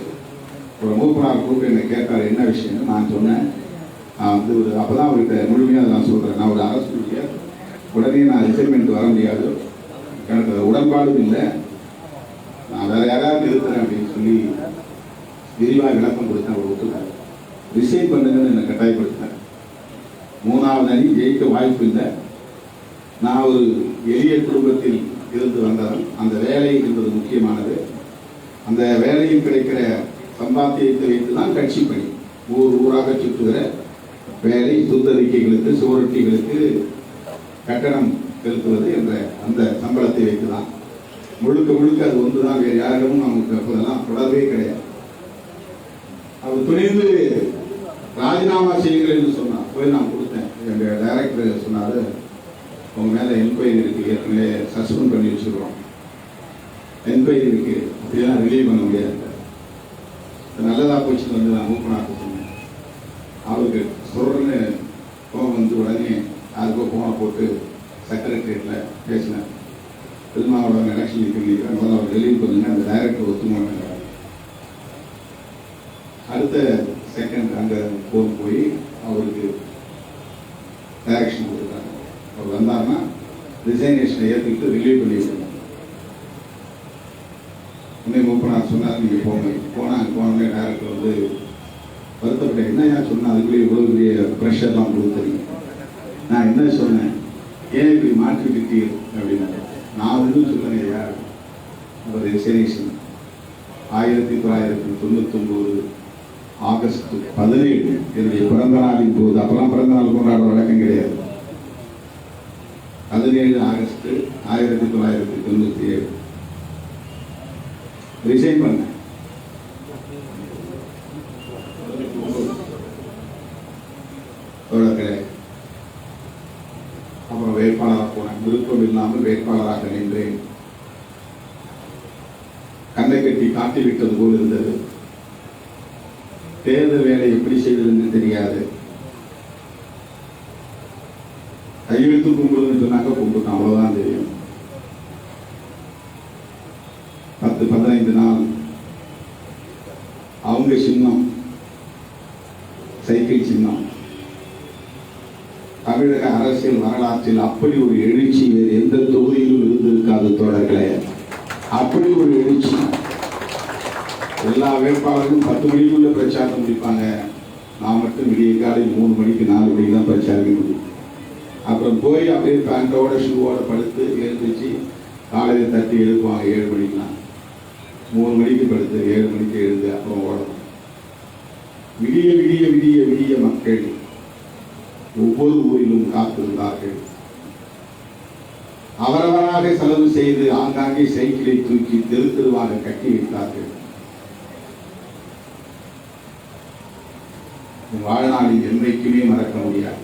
ஒரு மூப்பனார் கூப்பிட்டு என்னை கேட்டார் என்ன விஷயம்னு. நான் சொன்னேன், நான் வந்து அப்போதான் அவர்கிட்ட முழுமையாக நான் சொல்கிறேன், நான் ஒரு அரசு ஊழியர், உடனே நான் ரிசைன்மெண்ட் வர முடியாது, எனக்கு உடன்பாடும் இல்லை, நான் வேற யாராவது இருக்கிறேன் அப்படின்னு சொல்லி விரிவாக விளக்கம் கொடுத்தேன். அவர் ஒத்துக்கிறேன். ரிசைன் பண்ணுங்கன்னு என்னை கட்டாயப்படுத்தினேன். 3வது அணி ஜெயிக்க வாய்ப்பு இல்லை. நான் ஒரு எளிய குடும்பத்தில் இருந்து வந்தவன். அந்த வேலை என்பது முக்கியமானது. அந்த வேலையில் கிடைக்கிற சம்பாத்தியத்தை வைத்து தான் கட்சி பணி, ஊராக சுற்றுகிற வேலை, சுத்தறிக்கைகளுக்கு, சுவரொட்டிகளுக்கு கட்டணம் செலுத்துவது என்ற அந்த சம்பளத்தை வைத்து தான் முழுக்க அது ஒன்றுதான். வேறு யாரிடமும் நமக்கு அப்போதெல்லாம் தொடர்பே கிடையாது. அவர் துணிந்து ராஜினாமா செய்யுங்கள் என்று சொன்னார். போய் நான் கொடுத்தேன். எங்கள் டைரக்டர் சொன்னார், உங்க மேல என்கொயரி இருக்கு, ஏற்கனவே சஸ்பெண்ட் பண்ணி வச்சுக்கிறோம், என்கொயரி இருக்கு, அப்படியெல்லாம் ரிலீவ் பண்ண முடியாது. நல்லதா போச்சுன்னு வந்து நான் மூப்பனாக்கு சொன்னேன். அவருக்கு சொல்றேன்னு கோபம் வந்து உடனே யாருக்கோ போனை போட்டு செக்ரட்டரியேட்ல பேசினேன். திருமாவளவன் எலெக்ஷன் நிற்கிறேன், முதல்ல அவர் ரிலீவ் பண்ணுங்க, அந்த டைரக்டர் ஒத்துமாங்க. அடுத்த செகண்ட் அங்கே போன் போய் அவருக்கு டைரக்ஷன் கொடுத்துருக்காங்க. அவர் வந்தாருன்னா ரிசைனேஷனை ஏற்றுக்கிட்டு ரிலீவ் பண்ணிவிடணும். உடனே மூப்பனார் சொன்னார், நீங்கள் போங்க. போனோடனே டைரக்டர் வந்து வருத்தப்பட்டேன். என்னையா சொன்னேன், அதுக்குள்ளே இவ்வளோ பெரிய ப்ரெஷர்லாம் கொடுத்துருங்க. நான் என்ன சொன்னேன், ஏன் இப்படி மாற்றி விட்டீர் அப்படின்னு. நான் ஒன்றும் சொல்லலைங்க ஐயா. அவர் ரிசைனேஷன் 1999 ஆகஸ்ட் 17 என்னுடைய பிறந்த நாளின் போது, அப்பெல்லாம் பிறந்த நாள் கொண்டாடுற வழக்கம் கிடையாது, 17 ஆகஸ்ட் 1997 ரிசைன் பண்ணேன். அப்புறம் வேட்பாளராக போனேன். விருப்பம் இல்லாமல் வேட்பாளராக நின்றேன். கண்ணை கட்டி காட்டிவிட்டது போல் இருந்தது. தேர்தல் வேலை எப்படி செய்வதுன்னு தெரியாது. கையெழுத்து கும்பிடுன்னு சொன்னாங்க, கும்பிட்டோம், அவ்வளவுதான் தெரியும். 10-15 நாள் அவங்க சின்னம் சைக்கிள் சின்னம். தமிழக அரசியல் வரலாற்றில் அப்படி ஒரு எழுச்சி வேறு எந்த தொகுதியிலும் இருந்திருக்காது தோழர்களே. அப்படி ஒரு எழுச்சி. எல்லா வேட்பாளர்களும் 10 மணிக்குள்ள பிரச்சாரம் முடிப்பாங்க. நான் மட்டும் விடிய காலை 3 மணிக்கு 4 மணிக்கு தான் பிரச்சாரம் முடியும். அப்புறம் போய் அப்படியே பேண்டோட ஷூவோட படுத்து எழுந்துச்சு காலையில் தட்டி எழுப்புவாங்க 7 மணிக்கெலாம். 3 மணிக்கு படுத்து 7 மணிக்கு எழுந்து அப்புறம் ஓடணும். விடிய விடிய விடிய விடிய மக்கள் ஒவ்வொரு ஊரிலும் காத்திருந்தார்கள். அவரவராக செலவு செய்து ஆங்காங்கே சைக்கிளை தூக்கி தெரு தெருவாக கட்டி வைத்தார்கள். வாழ்நாளில் என்றைக்குமே மறக்க முடியாது.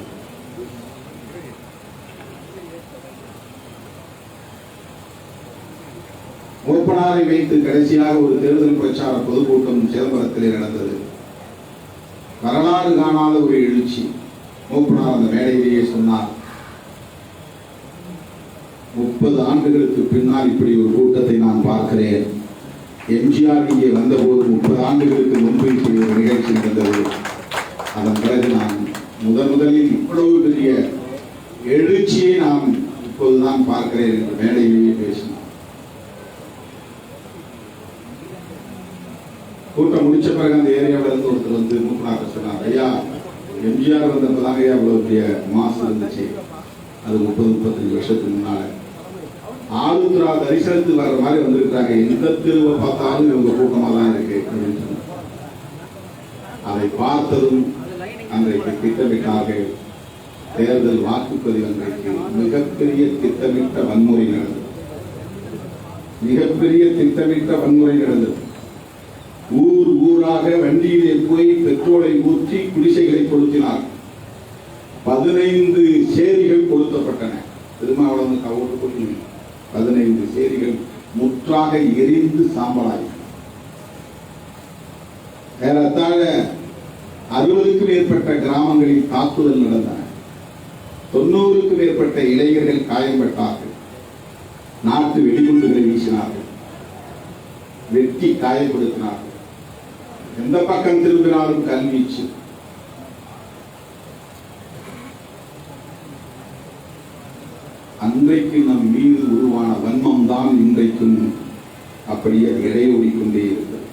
மூப்பனாரை வைத்து கடைசியாக ஒரு தேர்தல் பிரச்சார பொதுக்கூட்டம் சிதம்பரத்திலே நடந்தது. வரலாறு காணாத ஒரு எழுச்சி. மூப்பனார் அந்த மேடையிலேயே சொன்னார், 30 ஆண்டுகளுக்கு பின்னால் இப்படி ஒரு கூட்டத்தை நான் பார்க்கிறேன். எம்ஜிஆர் இங்கே வந்தபோது 30 ஆண்டுகளுக்கு முன்பு இப்படி ஒரு நிகழ்ச்சி நடந்தது. அதன் பிறகு நான் முதலில் இவ்வளவு பெரிய எழுச்சியை நான் இப்போதுதான் பார்க்கிறேன் என்று மேடையிலேயே பேசினார். கூட்டம் முடிச்ச பிறகு அந்த ஏரியாவில் இருந்து ஒருத்தர் வந்து மூப்பனாக சொன்னார், ஐயா எம்ஜிஆர் வந்தப்பதாங்க ஐயா இவ்வளவு பெரிய மாசு இருந்துச்சு, அது 30-35 வருஷத்துக்கு முன்னால. ஆருத்ரா தரிசனத்துக்கு வர்ற மாதிரி வந்திருக்கிறாங்க, எந்த தெருவை பார்த்தாலும் இவங்க கூட்டமாக தான் இருக்கு அப்படின்னு சொன்னார். அதை பார்த்ததும் அன்றைக்கு திட்டமிட்டார்கள். தேர்தல் வாக்குப்பதிவு அன்றைக்கு மிகப்பெரிய திட்டமிட்ட வன்முறை நடந்தது. மிகப்பெரிய திட்டமிட்ட வன்முறை நடந்தது. ஊர் ஊராக வண்டியிலே போய் பெட்ரோலை ஊற்றி குடிசைகளை கொளுத்தினார். 15 சேரிகள் கொளுத்தப்பட்டன. திருமாவளவன் கவுட்டு கொள்ளி 15 சேரிகள் முற்றாக எரிந்து சாம்பலாய். ஏறத்தாழ 60க்கும் மேற்பட்ட கிராமங்களில் தாக்குதல் நடந்தன. 90க்கும் மேற்பட்ட இளைஞர்கள் காயம்பட்டார்கள். நாட்டு வெடிகுண்டுகளை வீசினார்கள், வெட்டி காயப்படுத்தினார்கள். எந்த பக்கம் திரும்பினாலும் கல்வீச்சு. அன்றைக்கு நம் மீது உருவான வன்மம் தான் இன்றைக்கும் அப்படியே இடையோடிக்கொண்டே இருக்கிறது.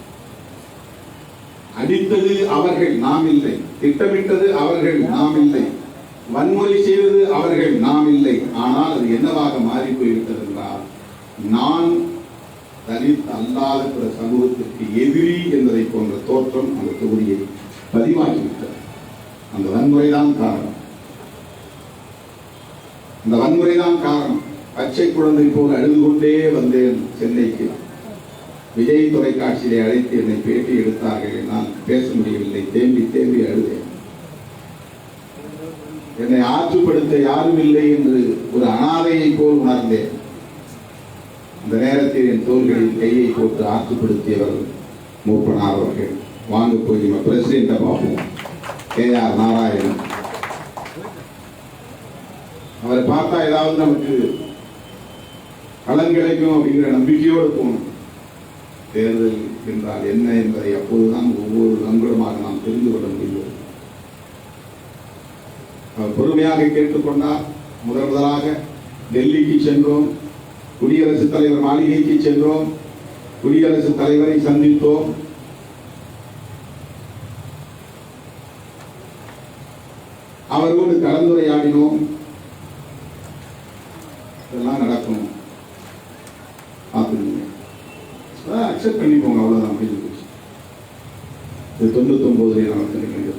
அடித்தது அவர்கள், நாம் இல்லை. திட்டமிட்டது அவர்கள், நாம் இல்லை. வன்முறை செய்தது அவர்கள், நாம் இல்லை. ஆனால் அது என்னவாக மாறி போய்விட்டது என்றால், நான் தலித் அல்லாத பிற சமூகத்திற்கு எதிரி என்பதை போன்ற தோற்றம் அந்த தொகுதியை பதிவாகிவிட்டது. அந்த வன்முறைதான் காரணம். அந்த வன்முறைதான் காரணம். பச்சை குழந்தை போல் அழுது கொண்டே வந்தேன் சென்னைக்கு. விஜய் தொலைக்காட்சியிலே அழைத்து என்னை பேட்டி எடுத்தார்கள். நான் பேச முடியவில்லை, தேம்பி தேம்பி அழுதேன். என்னை ஆற்றுப்படுத்த யாரும் இல்லை என்று ஒரு அனாதையை போல் உணர்ந்தேன். அந்த நேரத்தில் என் தோள்களில் கையை போட்டு ஆற்றுப்படுத்தியவர் மூப்பனார் அவர்கள். வாங்க போய் நம்ம பிரசிடென்ட்டை பார்ப்போம், KR நாராயணன். அவரை பார்த்தா ஏதாவது நமக்கு பலன் கிடைக்கும் அப்படிங்கிற நம்பிக்கையோடு போகணும். தேர்தல் என்றால் என்ன என்பதை அப்போதுதான் ஒவ்வொரு நண்பருமாக நாம் தெரிந்து கொள்ள முடியும். அவர் பொறுமையாக கேட்டுக்கொண்டார். முதலாக டெல்லிக்கு சென்றோம், குடியரசுத் தலைவர் மாளிகைக்கு சென்றோம், குடியரசுத் தலைவரை சந்தித்தோம். அவரோடு கலந்துரையாடினோம். இதெல்லாம் நடக்கும், பார்த்துக்கோங்க, அக்செப்ட் பண்ணிப்போங்க, அவ்வளவுதான் அப்படின்னு. இது 99 நடந்திருக்கிறது.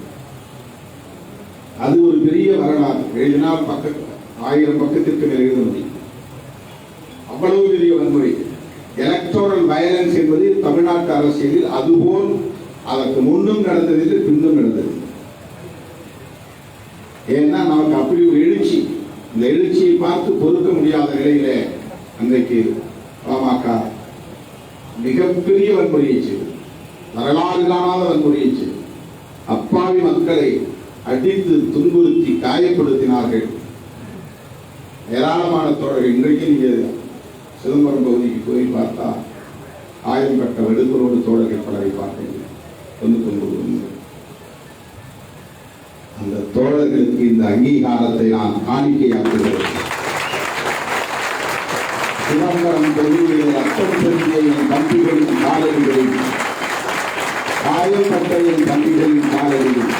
அது ஒரு பெரிய வரலாறு. எழுதினால் 1000 பக்கத்திற்கு மேல் எழுத முடியும். அவ்வளவு பெரிய வன்முறை. எலக்டோரல் வயலன்ஸ் என்பது தமிழ்நாட்டு அரசியலில் அதுபோல் அதற்கு முன்னும் நடந்ததில்லை, பின்னும் நடந்தது. ஏன்னா நமக்கு அப்படி ஒரு எழுச்சி. இந்த எழுச்சியை பார்த்து பொறுக்க முடியாத நிலையில அன்றைக்கு பாமக மிகப்பெரிய வன்முறையை செய்தது. வரலாறு காணாத வன்முறையை செய்தது. அப்பாவி மக்களை அடித்து துன்புறுத்தி காயப்படுத்தினார்கள். ஏராளமான தோழர்கள். இன்றைக்கு நீங்க சிதம்பரம் பகுதிக்கு போய் பார்த்தா 1000 கட்ட வெடுகளோடு தோழர்கள் பலரை பார்த்தீங்க. 99 அந்த தோழர்களுக்கு இந்த அங்கீகாரத்தை நான் காணிக்கையாக்குகிறேன். சிதம்பரம் தொகுதியில் ரத்தம் செலுத்திய என் தம்பிகளின் காலடிகளில், காயப்பட்ட என் தம்பிகளின் காலடியில்,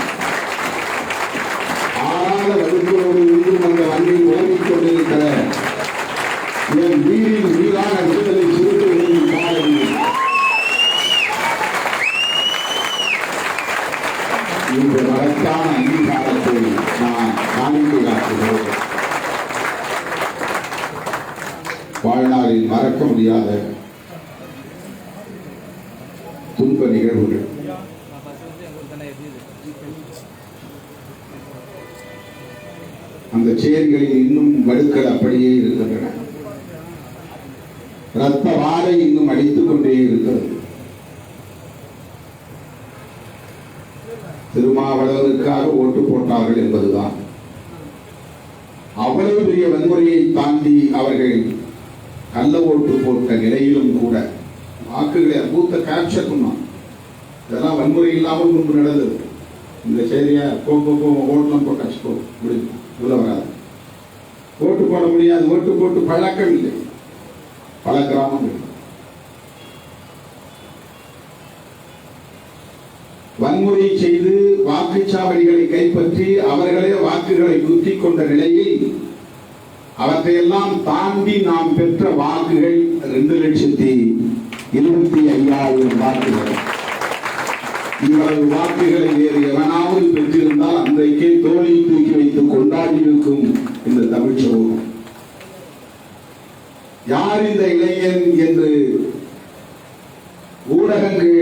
ஆறாத வகுப்போடு இன்றும் அந்த வண்டியில் உலகிக் கொண்டிருக்கிற என் வீரின் மீதான விடுதலை சிறுத்தைகளின் காலடியில் இந்த மகத்தான அங்கீகாரத்தை நான் காணிக்கையாக்குகிறேன். வாழ்நாளில் மறக்க முடியாத துன்ப நிகழ்வுகள். அந்த சேரிகளில் இன்னும் வடுக்கள் அப்படியே இருக்கின்றன. இரத்த வாடை இன்னும் அடித்துக் கொண்டே இருக்கிறது. திருமாவளவனுக்காக ஓட்டு போட்டார்கள் என்பதுதான். அவ்வளவு பெரிய வன்முறையை தாண்டி அவர்கள் கள்ள ஓட்டு போட்ட நிலையிலும் கூட வாக்குகளை பூத்த கேப்சர் பண்ணோம். இதெல்லாம் வன்முறை இல்லாமல் முன்பு நடந்தது. இந்த செய்தியை ஓட்டெல்லாம் போட்டாச்சு, போ முடியும், இவ்வளவு வராது. ஓட்டு போட முடியாது, ஓட்டு போட்டு பழக்கம் இல்லை பல கிராமங்கள். வன்முறை செய்து வாக்குச்சாவடிகளை கைப்பற்றி அவர்களே வாக்குகளை குத்திக் கொண்ட நிலையில் அவற்றையெல்லாம் தாண்டி நாம் பெற்ற வாக்குகள் 2,25,000 வாக்குகள். இவ்வளவு வாக்குகளை வேறு எவனாவது பெற்றிருந்தால் அன்றைக்கே தோளில் தூக்கி வைத்து கொண்டாடி இருக்கும் இந்த தமிழ் சமூகம். யார் இந்த இளைஞன் என்று ஊடகங்கள்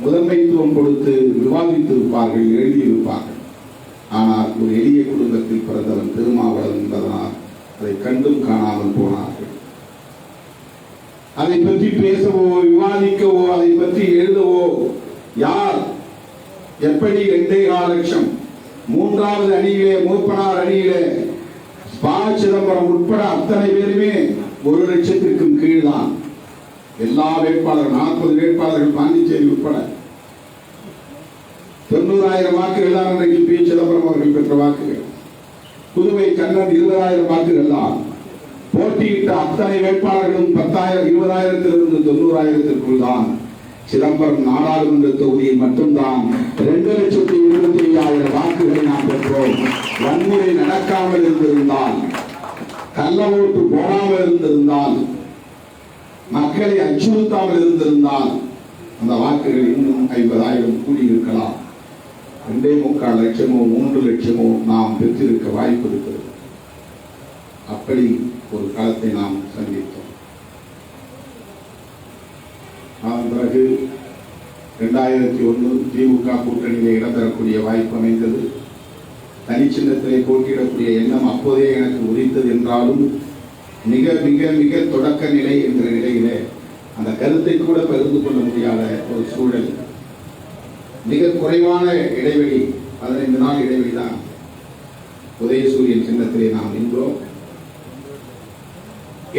முதன்மைத்துவம் கொடுத்து விவாதித்திருப்பார்கள், எழுதியிருப்பார்கள். ஆனால் ஒரு எளிய குடும்பத்தில் பிறந்தவன் திருமாவளவன் என்பதனால் அதை கண்டும் காணாமல் போனார்கள். அதை பற்றி பேசவோ விவாதிக்கவோ அதை பற்றி எழுதவோ யார் எப்படி 2.25 லட்சம் மூன்றாவது அணியிலே மூப்பனார் அணியிலே ப. சிதம்பரம் உட்பட அத்தனை பேருமே 1 லட்சத்திற்கும் கீழ்தான். எல்லா வேட்பாளர்கள் 40 வேட்பாளர்கள் பாண்டிச்சேரி உட்பட 90,000 வாக்குகள் தான் இன்றைக்கு பி. சிதம்பரம் அவர்கள் பெற்ற வாக்குகள். புதுவை கண்ணன் 20,000 வாக்குகள் தான். போட்டியிட்ட அத்தனை வேட்பாளர்களும் 10,000 20,000 90,000 தான். சிதம்பரம் நாடாளுமன்ற தொகுதியில் மட்டும்தான் 2,25,000 வாக்குகளை நாம் பெற்றோம். வன்முறை நடக்காமல் இருந்திருந்தால், கள்ள ஓட்டு போடாமல் இருந்திருந்தால், மக்களை அச்சுறுத்தாமல் இருந்திருந்தால் அந்த வாக்குகள் இன்னும் 50,000 கூடியிருக்கலாம். 2.25 லட்சமோ 3 லட்சமோ நாம் பெற்றிருக்க வாய்ப்பு இருக்கிறது. அப்படி ஒரு காலத்தை நாம் சந்தித்தோம். அதன் பிறகு 2001 திமுக கூட்டணியிலே இடம்பெறக்கூடிய வாய்ப்பு அமைந்தது. தனிச்சின்னத்திலே போட்டியிடக்கூடிய எண்ணம் அப்போதே எனக்கு உரித்தது என்றாலும் மிக மிக மிக தொடக்க நிலை என்ற நிலையிலே அந்த கருத்தை கூட பகிர்ந்து கொள்ள முடியாத ஒரு சூழல். மிக குறைவான இடைவெளி, 15 நாள் இடைவெளி தான். உதயசூரியன் சின்னத்திலே நாம் நின்றோம்.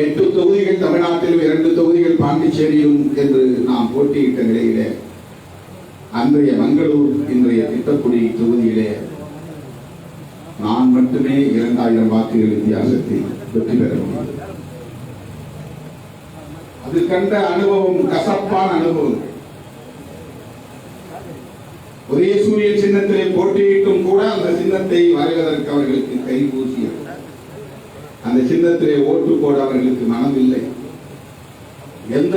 8 தொகுதிகள் தமிழ்நாட்டிலும் 2 தொகுதிகள் பாண்டிச்சேரியும் என்று நாம் போட்டியிட்ட நிலையிலே அன்றைய மங்களூர் இன்றைய திட்டக்குடி தொகுதியிலே நான் மட்டுமே 2,000 வாக்குகள் வித்தியாசத்தில் வெற்றி பெற முடியும். அது கண்ட அனுபவம் கசப்பான அனுபவம். உதயசூரிய சின்னத்திலே போட்டியிட்டும் கூட அந்த சின்னத்தை வரைவதற்கு அவர்களுக்கு கை பூசியது. அந்த சின்னத்திலே ஓட்டு போட அவர்களுக்கு மனம் இல்லை. எந்த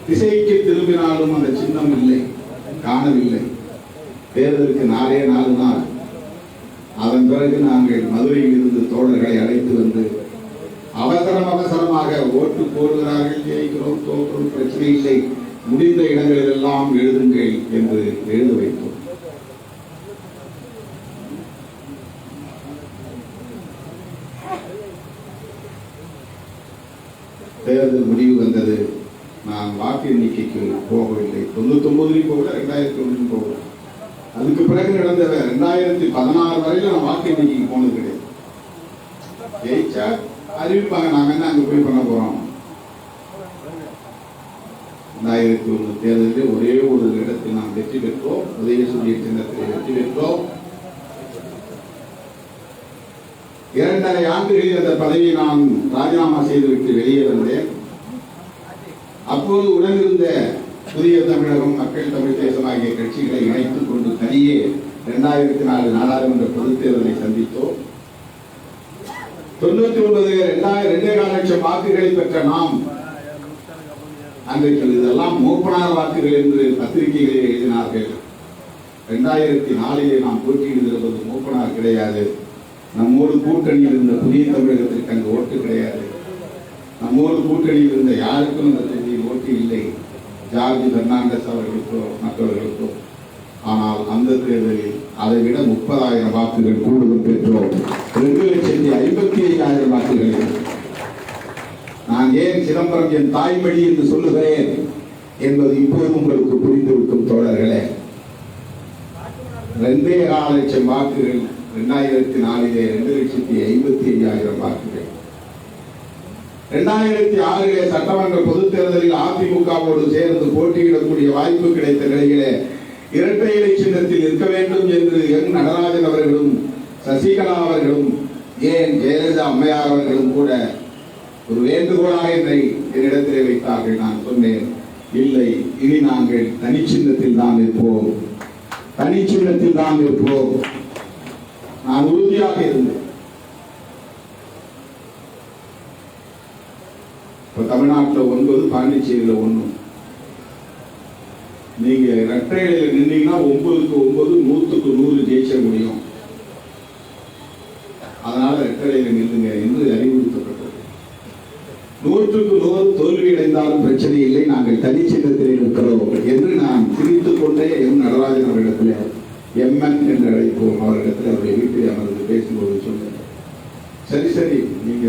திசைக்கு திரும்பினாலும் அந்த சின்னம் இல்லை, காணவில்லை. தேர்தலுக்கு 4 நாள். அதன் பிறகு நாங்கள் மதுரையில் இருந்து தோழர்களை அழைத்து வந்து அவசரமாக ஓட்டு போடுகிறார்கள், ஜெயிக்கிறோம், தோற்றம், பிரச்சனை இல்லை, முடிந்த இடங்களிலெல்லாம் எழுதுங்கள் என்று எழுத வைத்தோம். தேர்தல் முடிவு வந்தது. நான் வாக்கு எண்ணிக்கைக்கு போகவில்லை. 99 போகல, 2001 போகல. அதுக்கு பிறகு நடந்த 2016 வரையிலும் நான் வாக்கு எண்ணிக்கைக்கு போனது கிடையாது. ஜெயிச்சா அறிவிப்பாங்க, நாங்க என்ன அங்க போய் பண்ண போறோம். 2001 தேர்தலில் ஒரே ஒரு இடத்தில் நாம் வெற்றி பெற்றோம். உதயசூரிய சின்னத்தில் வெற்றி பெற்றோம். 2.5 ஆண்டுகளில் அந்த பதவியை நான் ராஜினாமா செய்துவிட்டு வெளியே வந்தேன். அப்போது உடனிருந்த புதிய தமிழகம், மக்கள் தமிழ் தேசம் ஆகிய கட்சிகளை இணைத்துக் கொண்டு தனியே 2004 நாடாளுமன்ற பொதுத் தேர்தலை சந்தித்தோம். 99 2.25 லட்சம் வாக்குகளை பெற்ற நாம் அன்றைக்கு இதெல்லாம் மூப்பனார் வாக்குகள் என்று பத்திரிகைகளில் எழுதினார்கள். 2004 நாம் போட்டியிடுகிறது மூப்பனார் கிடையாது. நம்மோடு கூட்டணியில் இருந்த புதிய தமிழகத்திற்கு அங்கு ஓட்டு கிடையாது. நம்மோடு கூட்டணியில் இருந்த யாருக்கும் அந்த தொகுதியில் ஓட்டு இல்லை, ஜார்ஜ் பெர்னாண்டஸ் அவர்களுக்கோ மற்றவர்களுக்கோ. ஆனால் அந்த தேர்தலில் அதை விட 30,000 வாக்குகள் கூடுதல் பெற்றோம். 2,55,000 வாக்குகள். நான் ஏன் சிதம்பரம் என் தாய்மொழி என்று சொல்லுகிறேன் என்பது இப்போது உங்களுக்கு புரிந்திருக்கும் தோழர்களே. 2.25 லட்சம் வாக்குகள் 2004 2,55,000 வாக்குகள். 2006 சட்டமன்ற பொதுத் தேர்தலில் அதிமுகவோடு சேர்ந்து போட்டியிடக்கூடிய வாய்ப்பு கிடைத்த நிலையிலே இரட்டை இலை சின்னத்தில் இருக்க வேண்டும் என்று என் நடராஜன் அவர்களும் சசிகலா அவர்களும் ஏன் ஜெயலலிதா அம்மையார் அவர்களும் கூட ஒரு வேண்டுகோளாக என்னிடத்திலே வைத்தார்கள். நான் சொன்னேன், இல்லை, இனி நாங்கள் தனிச்சின்னத்தில் தான் இருப்போம். தனி சின்னத்தில் தான் இருப்போம். நான் உறுதியாக இருந்தேன். இப்ப தமிழ்நாட்டில் 9, பாண்டிச்சேரியில் 1. நீங்க இரட்டையில நின்னீங்கன்னா 9க்கு 9, 100க்கு 100 ஜெயிச்ச முடியும். அதனால இரட்டையில நில்லுங்க என்று அறிவுறுத்தப்பட்டது. 100க்கு 100 தோல்வி அடைந்தாலும் பிரச்சனை இல்லை, நாங்கள் தனிச்சின்னத்தில் இருக்கிறோம் என்று நான் சிரித்துக் கொண்டே எம் நடராஜன் அவரிடத்தில் எம்என் என்று அழைப்போம். அவரிடத்தில் அவருடைய வீட்டில் அமர்ந்து பேசும்போது சொன்னார், சரி சரி நீங்க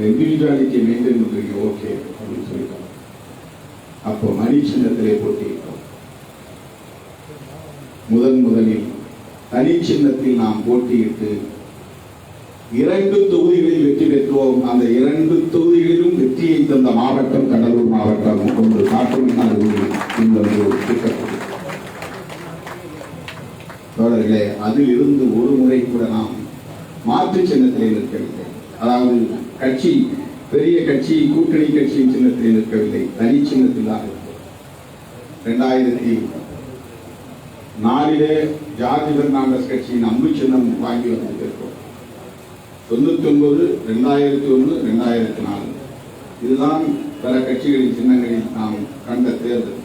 இண்டிவிஜுவாலிட்டி மெயின்டைன் பண்றீங்க, ஓகே அப்படின்னு சொல்லிட்டாங்க. அப்போ மணி சின்னத்திலே போட்டியிட்டோம். முதலில் தனி சின்னத்தில் நாம் போட்டியிட்டு 2 தொகுதிகளில் வெற்றி பெற்றோம். அந்த 2 தொகுதிகளிலும் வெற்றியை தந்த மாவட்டம் கடலூர் மாவட்டம். ஒன்று காட்டுமன்னார் தோழர்களே, அதில் இருந்து ஒரு முறை கூட நாம் மாற்று சின்னத்திலே நிற்கவில்லை. அதாவது கட்சி, பெரிய கட்சி, கூட்டணி கட்சியின் சின்னத்தில் நிற்கவில்லை, தனி சின்னத்தில் தான் இருக்கும். 2004 ஜார்ஜ் பெர்னாண்டஸ் கட்சியின் அம்பு சின்னம் வாங்கி வந்திருக்கிறோம். 99, 2001, 2004 இதுதான் பல கட்சிகளின் சின்னங்களில் நாம் கண்ட தேர்தல்.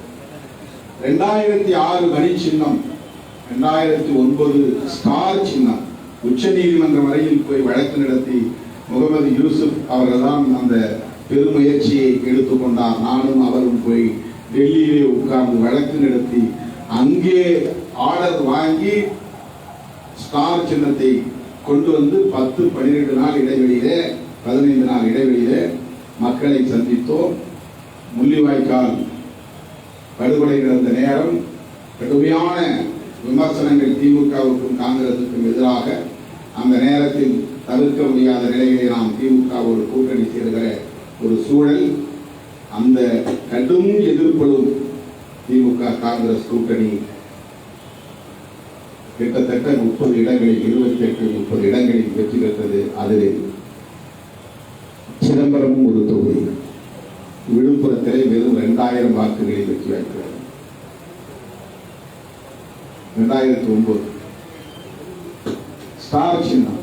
2006 மணி சின்னம், 2009 ஸ்டார் சின்னம். உச்ச நீதிமன்றம் வரையில் போய் வழக்கு நடத்தி முகமது யூசுப் அவர்கள் தான் அந்த பெருமுயற்சியை எடுத்துக்கொண்டார். நானும் அவரும் போய் டெல்லியிலே உட்கார்ந்து வழக்கு நடத்தி அங்கே ஆர்டர் வாங்கி ஸ்டார் சின்னத்தை கொண்டு வந்து 10-12 நாள் இடைவெளியிலே, 15 நாள் இடைவெளியிலே மக்களை சந்தித்தோம். முள்ளிவாய்க்கால் படுகொலை நடந்த நேரம் கடுமையான விமர்சனங்கள் திமுகவுக்கும் காங்கிரசுக்கும் எதிராக. அந்த நேரத்தில் தவிர்க்க முடியாத நிலையை நாம் திமுகவோடு கூட்டணி சேருகிற ஒரு சூழல். அந்த கடும் எதிர்ப்படும் திமுக காங்கிரஸ் கூட்டணி கிட்டத்தட்ட 30 இடங்களில், 28-30 இடங்களில் வெற்றி பெற்றது. அதில் சிதம்பரமும் ஒரு தொகுதி. விழுப்புரத்திலே வெறும் 2000 வாக்குகளில் வெற்றி வாய்க்கிறது. 2009 ஸ்டார் சின்னம்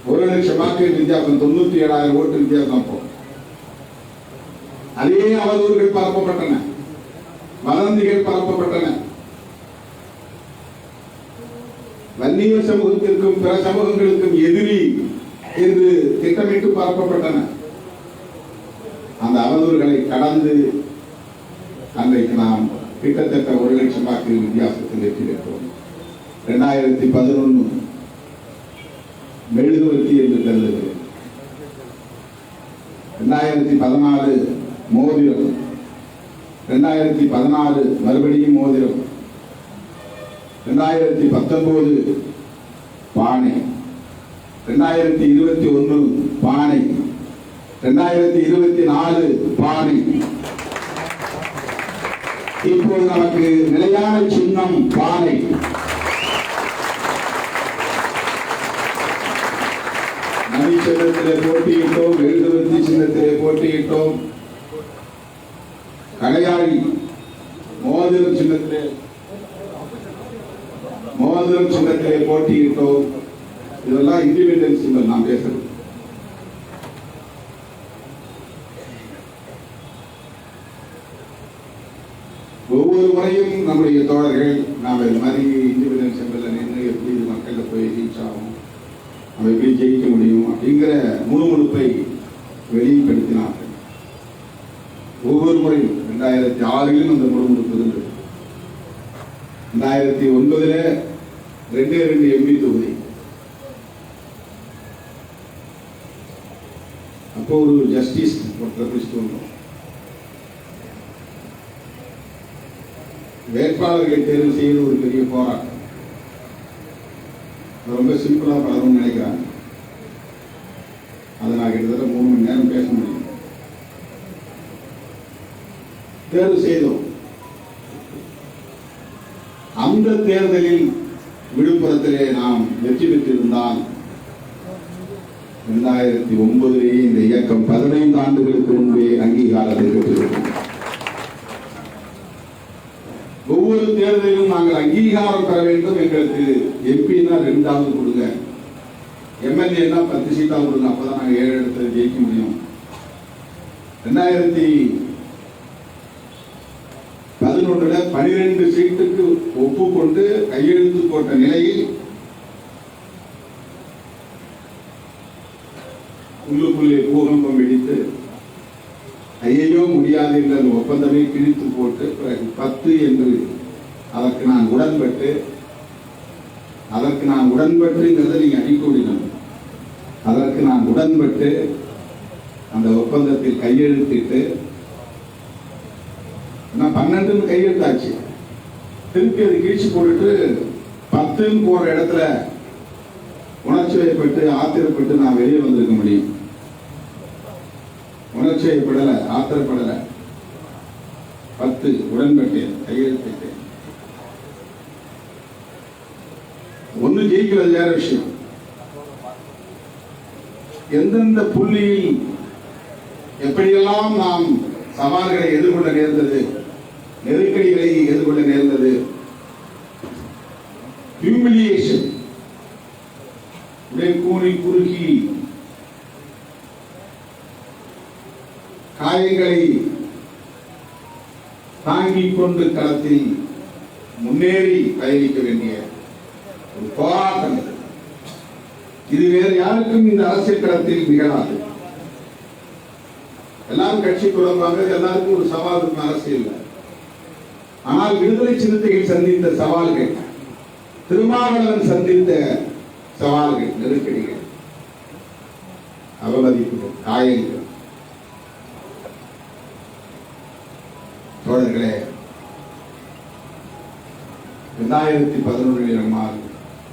1,00,000 வாக்கு வித்தியாசம், 97,000 ஓட்டு வித்தியாசம். அதே அவதூறுகள் பரப்பப்பட்டன, வதந்திகள் பரப்பப்பட்டன. வன்னிய சமூகத்திற்கும் பிற சமூகங்களுக்கும் எதிரி என்று திட்டமிட்டு பரப்பப்பட்டன. அந்த அவதூறுகளை கடந்து அன்றைக்கு நாம் கிட்டத்தட்ட 1,00,000 வாக்கு வித்தியாசத்தில் வெற்றி பெற்றோம். 2011 மெழுகுவர்த்தி என்று கருதுகிறேன். 2014 மோதிரம், 2016 மறுபடியும் மோதிரம், 2019 பானை, 2021 பானை, 2024 பானை. இப்போது நமக்கு நிலையான சின்னம் பானை. மணி சின்னத்திலே போட்டியிட்டோம், மெழுகுவர்த்தி சின்னத்திலே போட்டியிட்டோம், கலையாழி மோதிரம் சின்னத்திலே போட்டியிட்டோம். இதெல்லாம் இண்டிபெண்டன்ஸ் சிம்பல் நாம் பேசுறோம். ஒவ்வொரு முறையும் நம்முடைய தோழர்கள் நாம் இது மாதிரி இண்டிபெண்டன்ஸ் சிம்பல்ல நின்று எப்படி மக்கள்கிட்ட போய் ரீச் ஆகும், நம்ம எப்படி ஜெயிக்க முடியும் அப்படிங்கிற முணுமுணுப்பை வெளிப்படுத்தினார்கள். ஒவ்வொரு முறையும் 2006 அந்த முணுமுணுப்பு இருந்தது. 2009 2 எம்பி தொகுதி. அப்போ ஒரு ஜஸ்டிஸ் தோன்றும். வேட்பாளர்களை தேர்வு செய்வது ஒரு பெரிய போராட்டம். ரொம்ப சிம்பிளா பலரும் நினைக்கிறாங்க. அதை நான் கிட்டத்தட்ட 3 மணி நேரம் பேச முடியும். தேர்வு செய்தோம். அந்த தேர்தலில் விழுப்புரத்திலே நாம் வெற்றி பெற்றிருந்தால் 2009 இந்த இயக்கம் 15 ஆண்டுகளுக்கு முன்பே அங்கீகாரத்தை பெற்றிருக்கும். அங்கீகாரம் பெற வேண்டும். எங்களுக்கு எம்பின்னா 2வது கொடுங்க, எம்எல்ஏன்னா 10 சீட்டாவது கொடுங்க, அப்பதான் நாங்கள் 7 இடத்துல ஜெயிக்க முடியும். 2011 12 சீட்டுக்கு ஒப்புக்கொண்டு கையெழுத்து போட்ட நிலையில் உள்ளுக்குள்ளே பூகம்பம் வெடித்து ஐயோ முடியாது என்ற ஒப்பந்தமே கிழித்து போட்டு பிறகு 10 என்று அதற்கு நான் உடன்பட்டுங்கிறத நீங்க அடிக்கொள்ளணும். அதற்கு நான் உடன்பட்டு அந்த ஒப்பந்தத்தில் கையெழுத்திட்டு 12 கையெழுத்தாச்சு. திருப்பி அது கீழ்ச்சி போட்டுட்டு 10 போற இடத்துல உணர்ச்சி வயப்பட்டு ஆத்திரப்பட்டு நான் வெளியே வந்திருக்க முடியும். உணர்ச்சி வயப்படல, ஆத்திரப்படல, 10 உடன்பட்டேன், கையெழுத்திட்டேன். ஒன்னும் ஜெயிக்கிறது வேற விஷயம். எந்தெந்த புள்ளியில் எப்படியெல்லாம் நாம் சவால்களை எதிர்கொள்ள நேர்ந்தது, நெருக்கடிகளை எதிர்கொள்ள நேர்ந்தது, ஹியூமிலியேஷன், கூறி குறுகி காயங்களை தாங்கிக் கொண்டு களத்தில் முன்னேறி பயணிக்க வேண்டிய ஒரு போராட்டம். இது வேறு யாருக்கும் இந்த அரசியல் களத்தில் நிகழாது. எல்லாரும் கட்சி தொடர்பாக எல்லாருக்கும் ஒரு சவால் இருக்கும் அரசியல். ஆனால் விடுதலை சிறுத்தைகள் சந்தித்த சவால்கள், திருமாவளவன் சந்தித்த சவால்கள், நெருக்கடிகள், அவமதிப்புகள், காயங்கள். தோழர்களே, 2011 நம்மால்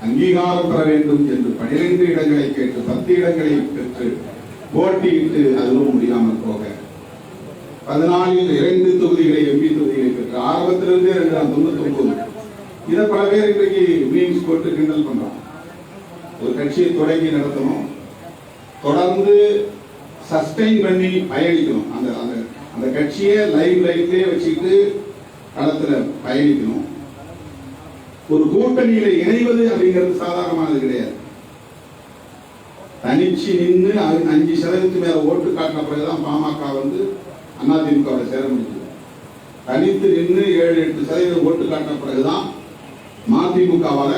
அங்கீகாரம் பெற வேண்டும் என்று 12 இடங்களை கேட்டு 10 இடங்களை பெற்று போட்டியிட்டு அதுவும் முடியாமல் போக 14 2 தொகுதிகளை எம்பி தொகுதிகளை பெற்று ஆரம்பத்திலிருந்தே 99. இதை பல பேர் இன்றைக்கு மீன்ஸ் போட்டு கிண்டல் பண்றோம். ஒரு கட்சியை தொடங்கி நடத்தணும், தொடர்ந்து சஸ்டைன் பண்ணி பயணிக்கணும். அந்த அந்த கட்சியை லைட்லயே வச்சுக்கிட்டு களத்துல பயணிக்கணும். ஒரு கூட்டணியில இணைவது அப்படிங்கிறது சாதாரணமானது கிடையாது. தனிச்சு நின்று 5% மேல ஓட்டு காட்டின பிறகுதான் பாமக அதிமுகவை சேர முடியும். தனித்து நின்று 7-8% ஓட்டு காட்டின பிறகுதான் மதிமுகவால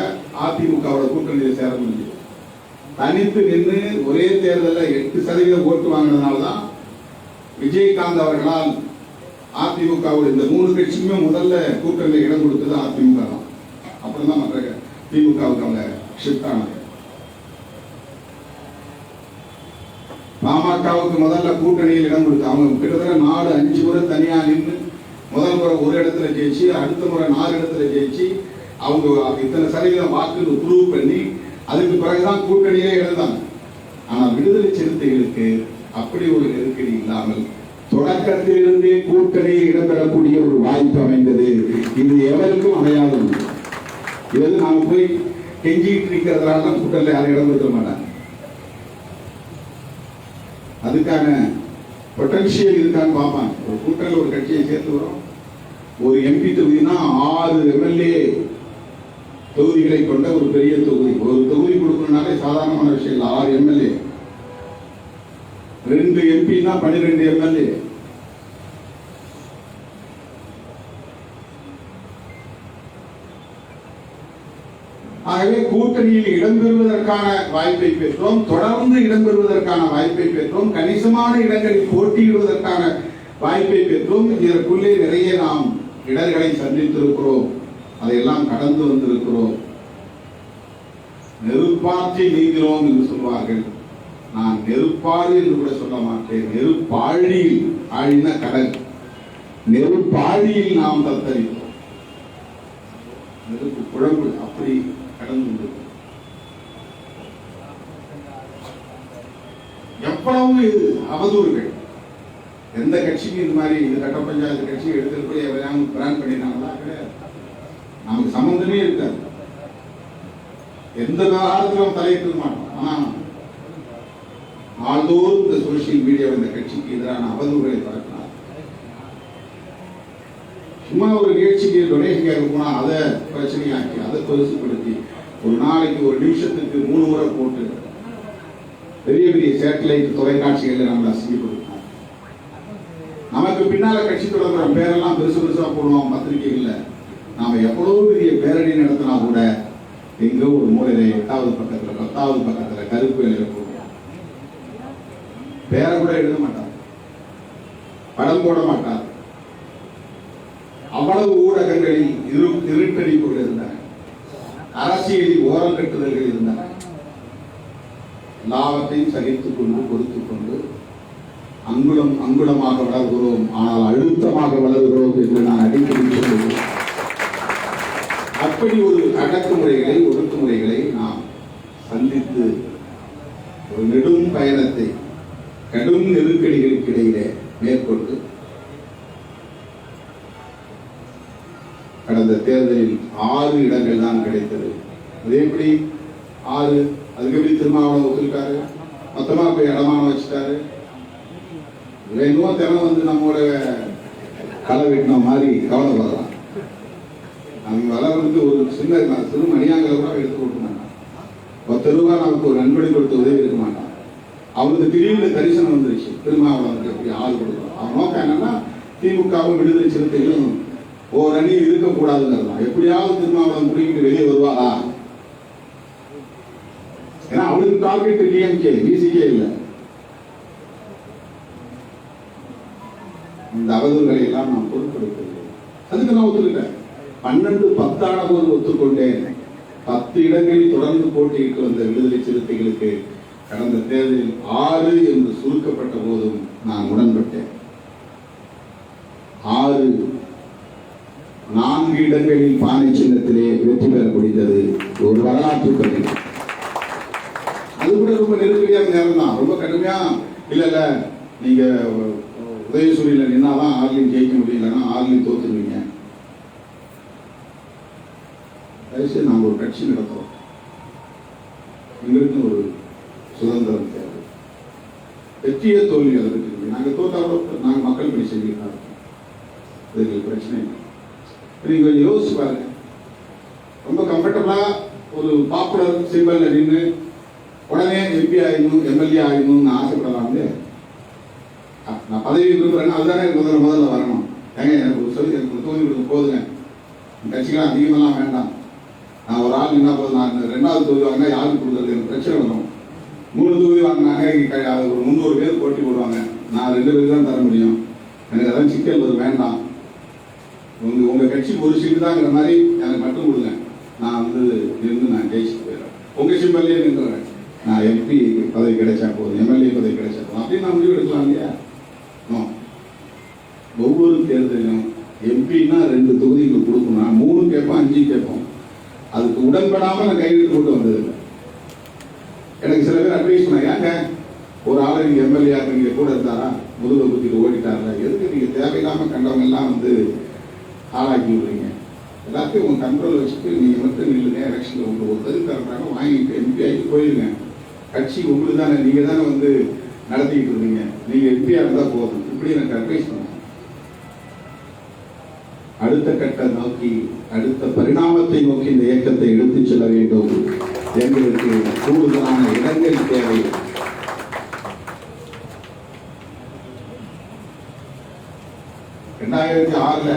அதிமுகவோட கூட்டணியில் சேர முடியும். தனித்து நின்று ஒரே தேர்தலில் 8% ஓட்டு வாங்கினதுனாலதான் விஜயகாந்த் அவர்களால் அதிமுகவோட இந்த 3 கட்சியுமே முதல்ல கூட்டணியில் இடம் கொடுத்தது அதிமுக தான். அப்புறம் தான் மற்ற திமுகவுக்கு அவங்க ஷிஃப்ட் ஆனது. பாமகவுக்கு முதல்ல கூட்டணியில் இடம் கொடுத்து அவங்க கிட்டத்தட்ட 4-5 முறை தனியா நின்று முதல் முறை ஒரு இடத்துல ஜெயிச்சு, அடுத்த முறை 4 இடத்துல ஜெயிச்சு, அவங்க இத்தனை சதவீதம் வாக்குன்னு ப்ரூவ் பண்ணி அதுக்கு பிறகுதான் கூட்டணியே எழுந்தாங்க. ஆனால் விடுதலை சிறுத்தைகளுக்கு அப்படி ஒரு நெருக்கடி இல்லாமல் தொடக்கத்திலிருந்தே கூட்டணியில் இடம்பெறக்கூடிய ஒரு வாய்ப்பு அமைந்தது. இது எவருக்கும் அமையாதது. இது நாம போய் கெஞ்சிட்டு இருக்கிறதுனால கூட்டணியில் யாரும் இடம் கொடுக்க மாட்டாங்க. அதுக்கான பொட்டன்ஷியல் இருக்கான்னு பார்ப்பாங்க. ஒரு கூட்டணியில் ஒரு கட்சியை சேர்த்து வரும். ஒரு எம்பி தொகுதினா 6 எம்எல்ஏ தொகுதிகளை கொண்ட ஒரு பெரிய தொகுதி. ஒரு தொகுதி கொடுக்கணும்னாலே சாதாரணமான விஷயம் இல்லை. 6 எம்எல்ஏ, 2 எம்பினா 12 எம்எல்ஏ. ஆகவே கூட்டணியில் இடம்பெறுவதற்கான வாய்ப்பை பெற்றோம், தொடர்ந்து இடம்பெறுவதற்கான வாய்ப்பை பெற்றோம், கணிசமான இடங்களில் போட்டியிடுவதற்கான வாய்ப்பை பெற்றோம். இதற்குள்ளே நிறைய நாம் இடர்களை சந்தித்திருக்கிறோம், அதையெல்லாம் கடந்து வந்திருக்கிறோம். நெருப்பாற்றி நீங்கிறோம் என்று சொல்வார்கள். நான் நெருப்பாறு என்று கூட சொல்ல மாட்டேன், நெருப்பாழியில், ஆழின கடல், நெருப்பாழியில் நாம் தத்தரிக்கிறோம். நெருப்பு குழம்பு அப்படி கடந்து எவ்வளவு அவதூறுகள். எந்த கட்சிக்கு இந்த மாதிரி இந்த கட்ட பஞ்சாயத்து கட்சி எடுத்துட்டு போய் பிராண்ட் பண்ணினாங்களா? கிடையாது. நமக்கு சம்பந்தமே இருக்காது. எந்த காலத்திலும் தலையிட்டு மாட்டோம். ஆனா நாள்தோறும் இந்த சோசியல் மீடியா இந்த கட்சிக்கு எதிரான அவதூறுகளை பரப்பினார். சும்மா ஒரு நிகழ்ச்சிக்கு டொனேஷன் கேட்க போனா அதை பிரச்சனையாக்கி அதை பெருசுப்படுத்தி ஒரு நாளைக்கு ஒரு நிமிஷத்துக்கு 3 முறை போட்டு பெரிய பெரிய சேட்டலைட் தொலைக்காட்சிகள் நம்மளை அசிங்கப்படுத்தோம். நமக்கு பின்னால கட்சி தொடங்குற பேரெல்லாம் பெருசு பெருசா போடுவோம் பத்திரிகைகள்ல. நாம எவ்வளவு பெரிய பேரணி நடத்தினா கூட எங்கோ ஒரு மூலையில 8வது பக்கத்துல 10வது பக்கத்துல கருப்பு இலையில போடுவோம். பேரை கூட எழுத மாட்டார், படம் போட மாட்டார். அவ்வளவு ஊடகங்களில் இருட்டடிப்புகள் இருந்தன, அரசியலில் ஓரம் கட்டுதல்கள் இருந்தன. எல்லாவற்றையும் சகித்துக் கொண்டு பொறுத்துக் கொண்டு அங்குலம் அங்குலமாக வளர்கிறோம், ஆனால் அழுத்தமாக வளர்கிறோம் என்று நான் அடிக்கடி சொல்லுவேன். அப்படி ஒரு அடக்குமுறைகளை ஒடுக்குமுறைகளை நாம் சந்தித்து ஒரு நெடும் பயணத்தை கடும் நெருக்கடிகளுக்கு இடையிலே மேற்கொண்டு கடந்த தேர்தலில் 6 இடங்கள் தான் கிடைத்தது. அது எப்படி 6? அதுக்கு எப்படி திருமாவளவன் ஒத்துருக்காரு, மொத்தமா போய் இடமான வச்சுட்டாரு. இன்னும் தினம் வந்து நம்மோட களை வெட்டின மாதிரி கவலைப்படலாம். அவங்க வளர்றதுக்கு ஒரு சின்ன சிறு மணியாங்களை கூட எடுத்து கொடுக்க மாட்டான். 10 ரூபாய் நமக்கு ஒரு நண்படி கொடுத்து உதவி இருக்க மாட்டான். அவனுக்கு திடீர்னு தரிசனம் வந்துருச்சு, திருமாவளவனுக்கு எப்படி ஆள் கொடுக்கணும். அவன் நோக்கம் என்னன்னா திமுகவும் விடுதலை சிறுத்தைகளும் ஒரு அணி இருக்கக்கூடாதுங்கிறதான். எப்படியாவது திருமாவளவன் குடிக்கிட்டு வெளியே வருவாரா? ஏன்னா அவனுக்கு டார்கெட் டிஎம்கே பிசிகே இல்லை. இந்த அவதூறுகளை எல்லாம் நான் பொருட்படுத்தவில்லை. அதுக்கு நான் ஒத்துக்கிட்டேன். 12-10 ஆன போது ஒத்துக்கொண்டேன். 10 இடங்களில் தொடர்ந்து போட்டியிட்டு வந்த விடுதலை சிறுத்தைகளுக்கு கடந்த தேர்தலில் 6 என்று சுருக்கப்பட்ட போதும் நான் உடன்பட்டேன். 4 இடங்களில் பானை சின்னத்திலே வெற்றி பெற முடிந்தது. ஒரு வரலாற்று பதிவு. அது கூட ரொம்ப நெருக்கடியான நேரம் தான். ரொம்ப கடுமையா இல்ல நீங்க உதயசூரியில நின்னாதான் ஆர்லின் ஜெயிக்க முடியலன்னா ஆர்லின் தோத்துருவீங்க. தயவுசெய்து நாங்கள் ஒரு கட்சி நடத்துறோம், எங்களுக்கு ஒரு சுதந்திரம் தேவை. வெற்றிய தோல்வி அதை இருக்கு. நாங்கள் தோத்தாவோட நாங்கள் மக்கள் பணி செஞ்சுக்கிட்டோம். இதுக்கு பிரச்சனை இல்லை. நீங்க கொஞ்சம் யோசிச்சு பாருங்க. ரொம்ப கம்ஃபர்டபுளா ஒரு பாப்புலர் சிம்பிள் நின்று உடனே எம்பி ஆயிடணும் எம்எல்ஏ ஆயிடணும்னு ஆசைப்படலாம். நான் பதவி விரும்புறேன்னா அதுதானே முதல்ல வரணும். ஏங்க எனக்கு சொல்லி எனக்கு தொகுதி கொடுக்க போதுங்க, கட்சிகளாம் அதிகமெல்லாம் வேண்டாம். நான் ஒரு ஆள் என்ன போதும், நான் 2வது தொகுதி வாங்கினா யாருக்கு கொடுக்குறது எனக்கு பிரச்சனை வரும். 3 தொகுதி வாங்கினாங்க ஒரு 300 பேர் போட்டி போடுவாங்க, நான் 2 பேருக்கு தான் தர முடியும். எனக்கு அதான் சிக்கல் வரும். வேண்டாம், உங்க கட்சி ஒரு சீட்டு தாங்கிற மாதிரி எனக்கு மட்டும் கொடுங்க. நான் நின்று நான் ஜெயிச்சுட்டு போயிடுறேன். உங்க சிம்பல்லே நின்றுறேன். நான் எம்பி பதவி கிடைச்சா போதும், எம்எல்ஏ பதவி கிடைச்சா போதும் அப்படின்னு நான் முடிவு எடுக்கலாம் இல்லையா? ஒவ்வொரு தேர்தலும் எம்பின்னா 2 தொகுதிக்கு கொடுக்கணும். 3 கேட்போம், 5 கேட்போம். அதுக்கு உடன்படாம நான் கையெழுத்து போட்டு வந்ததில்லை. எனக்கு சில பேர் அட்வைஸ் பண்ணாங்க, ஏங்க ஒரு ஆளை நீங்க எம்எல்ஏ நீங்க கூட இருந்தாரா, முதுகை குத்திட்டு ஓடிட்டாரா, எதுக்கு நீங்க தேவையில்லாம கண்டவங்க எல்லாம் ஆளாக்கி விடுறீங்க? எல்லாத்தையும் உங்க கண்ட்ரோல் வச்சுட்டு நீங்க மட்டும் நில்லுங்க. எலெக்ஷன்ல உங்களுக்கு ஒரு பதில் தரப்பாங்க, வாங்கிட்டு எம்பி ஆகி போயிருங்க. கட்சி உங்களுக்கு தானே, நீங்க தானே நடத்திக்கிட்டு இருந்தீங்க, நீங்க எம்பியா இருந்தா போதும். இப்படி எனக்கு அட்வைஸ் பண்ணாங்க. அடுத்த கட்ட நோக்கி, அடுத்த பரிணாமத்தை நோக்கி இந்த இயக்கத்தை எடுத்துச் செல்ல வேண்டும். எங்களுக்கு கூடுதலான இடங்கள் தேவை. (2006)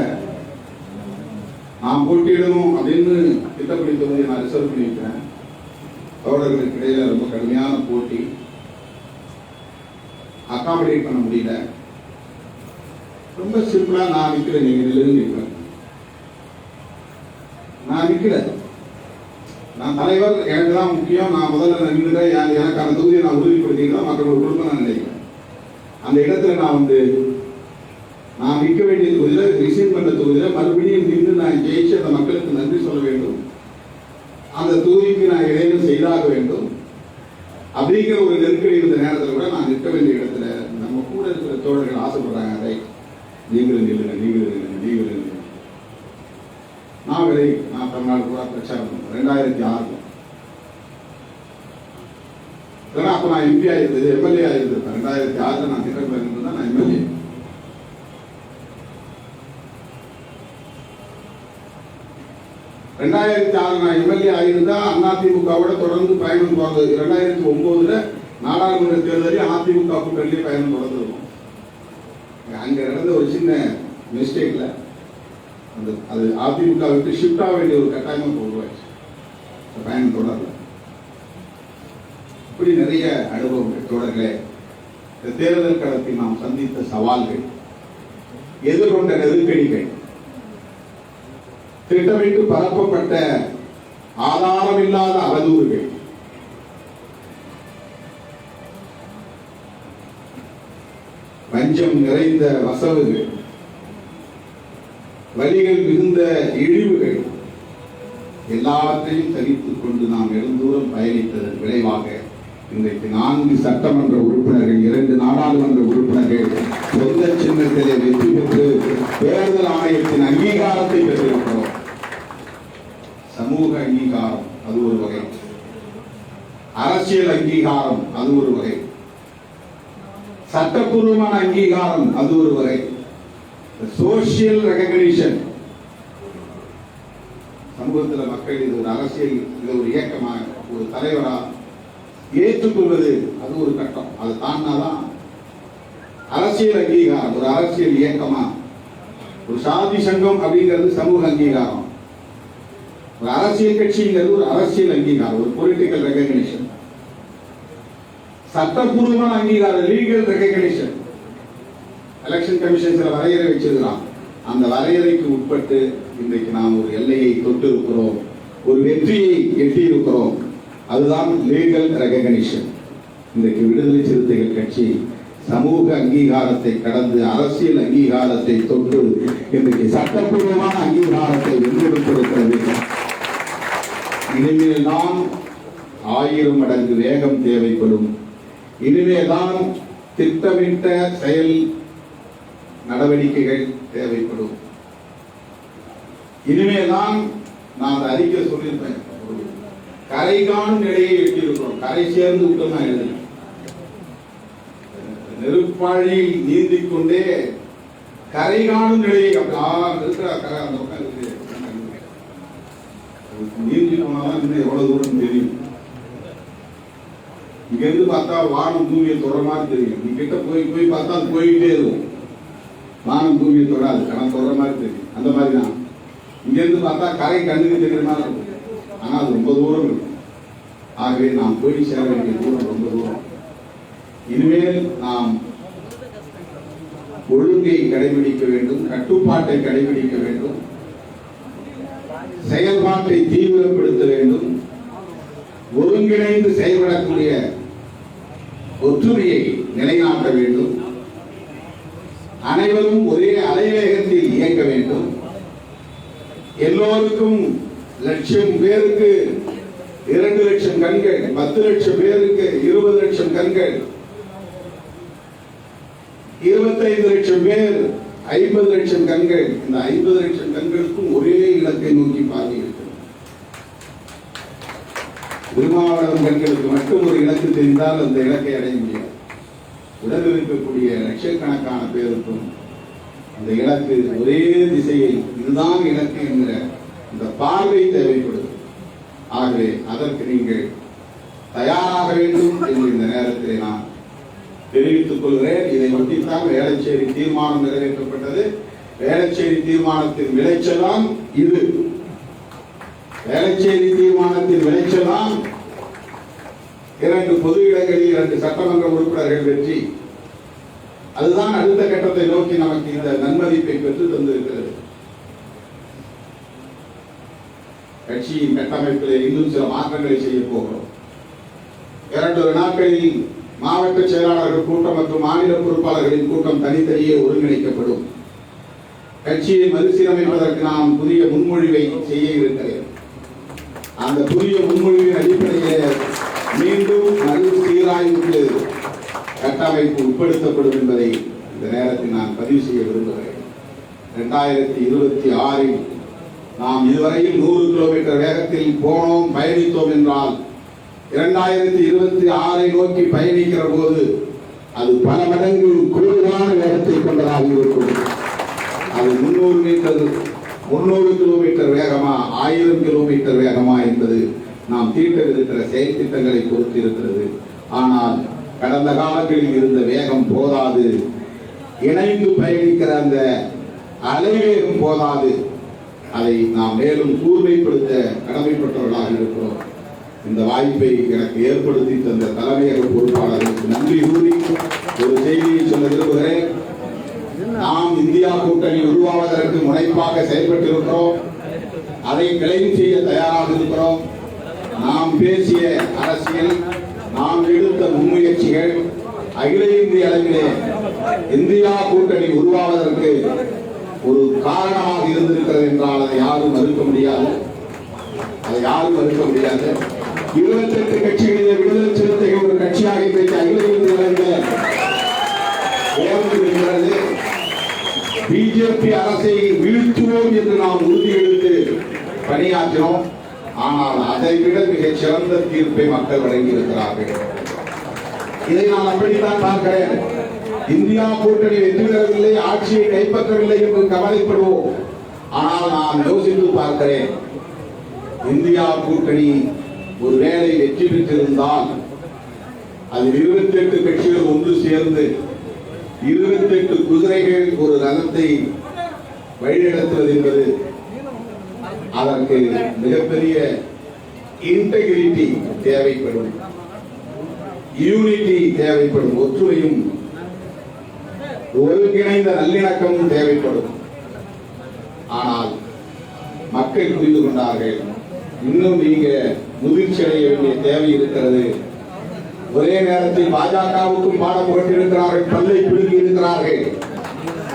நான் போட்டியிடணும் அப்படின்னு திட்டப்படி தொகுதியை நான் ரிசர்வ் பண்ணியிருக்கேன். தோழர்களுக்கு இடையில ரொம்ப கடுமையான போட்டி, அகாமடேட் பண்ண முடியல. ரொம்ப சிம்பிளா நான் நிற்கிறேன், நீங்க நிற்கிறேன். நான் நிற்கிறேன், நான் தலைவர், எனக்கு தான் முக்கியம். நான் முதல்ல நின்றுட்டேன். எனக்கான தொகுதியை நான் உறுதிப்படுத்திக்கிறேன். மக்களோட குடும்பம் நான் நினைக்கிறேன். அந்த இடத்துல நான் நிற்க வேண்டிய தொகுதியில், ரிசைன் பண்ண தொகுதியில் மறுபடியும் நின்று நான் ஜெயிச்சு அந்த மக்களுக்கு நன்றி சொல்ல வேண்டும். அந்த தொகுதிக்கு நான் இடையிலும் செய்தாக வேண்டும். அப்படிங்கிற ஒரு நெருக்கடி இருந்த நேரத்தில் கூட நான் நிற்க வேண்டிய இடத்துல நம்ம கூட இருக்கிற தோழர்கள் ஆசைப்படுறாங்க, அதை நீங்களும் நில்லுங்க, நீங்களும் நில்லுங்க, நீங்களும் நில்லுங்க. நான் தமிழ்நாடு கூட பிரச்சாரம் பண்ணேன் 2006. அப்போ நான் எம்பி ஆயிருந்தது, எம்எல்ஏ ஆயிருந்தேன். 2006 நான் திட்டத்தில் இருந்தது, நான் எம்எல்ஏ. 2006 நான் எம்எல்ஏ ஆயிருந்தா அதிமுகவோட தொடர்ந்து பயணம் போறது. 2009 நாடாளுமன்ற தேர்தலில் அதிமுக கூட்டணியிலே பயணம் தொடர்ந்துருக்கும். அங்க நடந்த ஒரு சின்ன மிஸ்டேக்ல அது அதிமுக விட்டு ஷிஃப்ட் ஆக வேண்டிய ஒரு கட்டாயமா உருவாச்சு. பயணம் தொடரல. இப்படி நிறைய அனுபவங்கள் தொடர்களே. இந்த தேர்தல் களத்தில் நாம் சந்தித்த சவால்கள், எதிர்கொண்ட நெருக்கடிகள், திட்டமிட்டு பரப்பப்பட்ட ஆதாரமில்லாத அவதூறுகள், வஞ்சம் நிறைந்த வசவுகள், வலிகள் மிகுந்த இழிவுகள் எல்லாவற்றையும் சகித்துக் கொண்டு நாம் நெடுந்தூரம் பயணித்ததன் விளைவாக இன்றைக்கு 4 சட்டமன்ற உறுப்பினர்கள், 2 நாடாளுமன்ற உறுப்பினர்கள் சொந்த சின்னத்திலே வெற்றி பெற்று தேர்தல் ஆணையத்தின் அங்கீகாரத்தை பெற்றிருக்கிறோம். சமூக அங்கீகாரம் அது ஒரு வகை, அரசியல் அங்கீகாரம் அது ஒரு வகை, சட்டப்பூர்வமான அங்கீகாரம் அது ஒரு வகை, சோசியல் ரெகக்னிஷன். சமூகத்தில் மக்கள் இது ஒரு அரசியல், இது ஒரு இயக்கமாக, ஒரு தலைவரா ஏற்றுக்கொள்வது அது ஒரு கட்டம். அது தாண்டாதான் அரசியல் அங்கீகாரம். ஒரு அரசியல் இயக்கமா, ஒரு சாதி சங்கம் அப்படிங்கிறது சமூக அங்கீகாரம், ஒரு அரசியல் கட்சிங்கிறது ஒரு அரசியல் அங்கீகாரம், ஒரு பொலிட்டிக்கல் ரெகக்னிஷன். சட்டப்பூர்வமான அங்கீகாரம், லீகல் ரெகக்னிஷன். எலெக்ஷன் கமிஷன் சில வரையறை வச்சிருக்கிறான். அந்த வரையறைக்கு உட்பட்டு இன்றைக்கு நாம் ஒரு எல்லையை தொட்டு இருக்கிறோம், ஒரு வெற்றியை எட்டி இருக்கிறோம். அதுதான் லீகல் ரெகக்னிஷன். இன்றைக்கு விடுதலை சிறுத்தைகள் கட்சி சமூக அங்கீகாரத்தை கடந்து அரசியல் அங்கீகாரத்தை தொட்டு இன்றைக்கு சட்டப்பூர்வமான அங்கீகாரத்தை வென்றெடுத்திருக்கிறது. இனிமேல் தான் 1000 மடங்கு வேகம் தேவைப்படும். இனிமேல்தான் திட்டமிட்ட செயல் நடவடிக்கைகள் தேவைப்படும். இனிமேல்தான் நான் அறிக்கை சொல்லியிருப்பேன், கரை காணும் நிலையை எட்டியிருக்கிறோம். கரை சேர்ந்து விட்டோம்னா எழுதி நெருப்பாழியில் நீந்திக் கொண்டே கரை காணும் நிலையை நீந்தி போனாதான் இன்னும் எவ்வளவு தூரம் தெரியும். இங்க இருந்து பார்த்தா வானம் பூமியை தொட மாதிரி தெரியும். நீ கிட்ட போய் பார்த்தா அது போயிட்டே இருக்கும். வானம் பூமியை தொடாது, ஆனால் தொட மாதிரி தெரியும். அந்த மாதிரி தான் இங்க இருந்து பார்த்தா கரை கண்ணுக்கு தெரியுற மாதிரி இருக்கும், ஆனா அது ரொம்ப தூரம் இருக்கும். ஆகவே நாம் போய் சேர வேண்டிய தூரம் ரொம்ப தூரம். இனிமேல் நாம் ஒழுங்கை கடைபிடிக்க வேண்டும், கட்டுப்பாட்டை கடைபிடிக்க வேண்டும், செயல்பாட்டை தீவிரப்படுத்த வேண்டும், ஒருங்கிணைந்து செயல்படக்கூடிய ஒற்றுமையை நிலைநாட்ட வேண்டும், அனைவரும் ஒரே அலைவேகத்தில் இயங்க வேண்டும், எல்லோருக்கும் 1,00,000 பேருக்கு 2 லட்சம் கண்கள், 10 லட்சம் பேருக்கு 20 லட்சம் கண்கள், 25 லட்சம் பேர் 50 லட்சம் கண்கள். இந்த 50 லட்சம் கண்களுக்கும் ஒரே இலக்கை நோக்கி பார்வையிட்டு திருமாவளவன் கண்களுக்கு மட்டும் ஒரு இலக்கு தெரிந்தால் அந்த இலக்கை அடைய முடியாது. உடலில் இருக்கக்கூடிய லட்சக்கணக்கான பேருக்கும் அந்த இலக்கு ஒரே திசையில் இதுதான் இலக்கு என்கிற இந்த பார்வை தேவைப்படுது. ஆகவே அதற்கு நீங்கள் தயாராக வேண்டும் என்று இந்த நேரத்தில் நான் தெரிவித்துக் கொள்கிறேன். இதை ஒட்டித்தான் வேளச்சேரி தீர்மானம் நிறைவேற்றப்பட்டது. வேளச்சேரி தீர்மானத்தின் விளைச்சலாம் இது. வேளச்சேரி தீர்மானத்தின் விளைச்சலாம் 2 பொது இடங்களில் 2 சட்டமன்ற உறுப்பினர்கள் வெற்றி. அதுதான் அடுத்த கட்டத்தை நோக்கி நமக்கு இந்த நன்மதிப்பை பெற்று தந்திருக்கிறது. கட்சியின் கட்டமைப்பில் இன்னும் சில மாற்றங்களை செய்ய போகிறோம். 2 நாட்களில் மாவட்ட செயலாளர்கள் கூட்டம் மற்றும் மாநில பொறுப்பாளர்களின் கூட்டம் தனித்தனியே ஒருங்கிணைக்கப்படும். கட்சியை மறுசீரமைப்பதற்கு நாம் புதிய முன்மொழிவை செய்ய இருக்கிறேன். அந்த புதிய முன்மொழிவின் அடிப்படையில் மீண்டும் மறுசீராய்வுக்கு கட்டமைப்பு உட்படுத்தப்படும் என்பதை இந்த நேரத்தில் நான் பதிவு செய்ய விரும்புகிறேன். 2026 நாம் இதுவரையில் 100 கிலோமீட்டர் வேகத்தில் போனோம், பயணித்தோம் என்றால் 2026 நோக்கி பயணிக்கிற போது அது பல மடங்கு கூடுதலான வேகத்தை கொண்டதாக இருக்கும். அது 300 மீட்டர் 300 கிலோமீட்டர் வேகமா 1000 கிலோமீட்டர் வேகமா என்பது நாம் தீட்டவிருக்கிற செயல் திட்டங்களை பொறுத்து இருக்கிறது. ஆனால் கடந்த காலங்களில் இருந்த வேகம் போதாது, இணைந்து பயணிக்கிற அந்த அலைவேகம் போதாது. அதை நாம் மேலும் கூர்மைப்படுத்த கடமைப்பட்டவர்களாக இருக்கிறோம். இந்த வாய்ப்பை எனக்கு ஏற்படுத்தி தந்த தலைமையக பொறுப்பாளர்களுக்கு நன்றி கூறி ஒரு செய்தியை சொல்ல விரும்புகிறேன். நாம் இந்தியா கூட்டணி உருவாவதற்கு முனைப்பாக செயல்பட்டிருக்கிறோம். அதை கிளைம் செய்ய தயாராக இருக்கிறோம். நாம் பேசிய அரசியல், நாம் எடுத்த முன்முயற்சிகள் அகில இந்திய அளவிலே இந்தியா கூட்டணி உருவாவதற்கு ஒரு காரணமாக இருந்திருக்கிறது என்றால் அதை யாரும் மறுக்க முடியாது. 28 கட்சிகளிலே விடுதலை சிறுத்தைகள் ஒரு கட்சியாக இன்றைக்கு அகில இந்திய அளவில் உயர்ந்திருக்கிறது. பிஜேபி அரசை வீழ்த்துவோம் என்று நாம் உறுதியெடுத்து பணியாற்றினோம். ஆனால் அதை விட மிகச் சிறந்த தீர்ப்பை மக்கள் வழங்கியிருக்கிறார்கள். இதை நான் அப்படித்தான் பார்க்கிறேன். இந்தியா கூட்டணி வெற்றி பெறவில்லை, ஆட்சியை கைப்பற்றவில்லை என்று கவலைப்படுவோம். ஆனால் நான் யோசித்து பார்க்கிறேன், இந்தியா கூட்டணி ஒருவேளை வெற்றி பெற்றிருந்தால் அது 28 கட்சிகள் ஒன்று சேர்ந்து 28 குதிரைகள் ஒரு ரதத்தை வழிநடத்துவது என்பது அதற்கு மிகப்பெரிய இன்டெகிரிட்டி தேவைப்படும், யூனிட்டி தேவைப்படும், ஒற்றுமையும் ஒருங்கிணைந்த நல்லிணக்கமும் தேவைப்படும். ஆனால் மக்கள் புரிந்து கொண்டார்கள். இன்னும் நீங்க முதிர்ச்சி அடைய வேண்டிய தேவை இருக்கிறது. ஒரே நேரத்தில் பாஜகவுக்கும் பாடம் புகட்டிருக்கிறார்கள், பல்லை பிடுங்கி இருக்கிறார்கள்.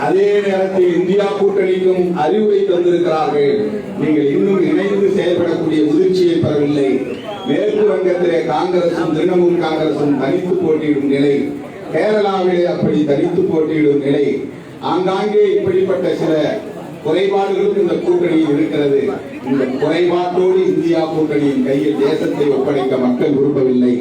அதே நேரத்தில் இந்தியா கூட்டணிக்கும் அறிவுரை தந்திருக்கிறார்கள். நீங்கள் இன்னும் இணைந்து செயல்படக்கூடிய முதிர்ச்சியை பெறவில்லை. மேற்கு வங்கத்திலே காங்கிரசும் திரிணாமுல் காங்கிரசும் தனித்து போட்டியிடும் நிலை, கேரளாவிலே அப்படி தனித்து போட்டியிடும் நிலை, ஆங்காங்கே இப்படிப்பட்ட சில குறைபாடுகளும் இந்த கூட்டணியில் இருக்கிறது. இந்த குறைபாட்டோடு இந்தியா கூட்டணியின் கையில் தேசத்தை ஒப்படைக்க மக்கள் விரும்பவில்லை.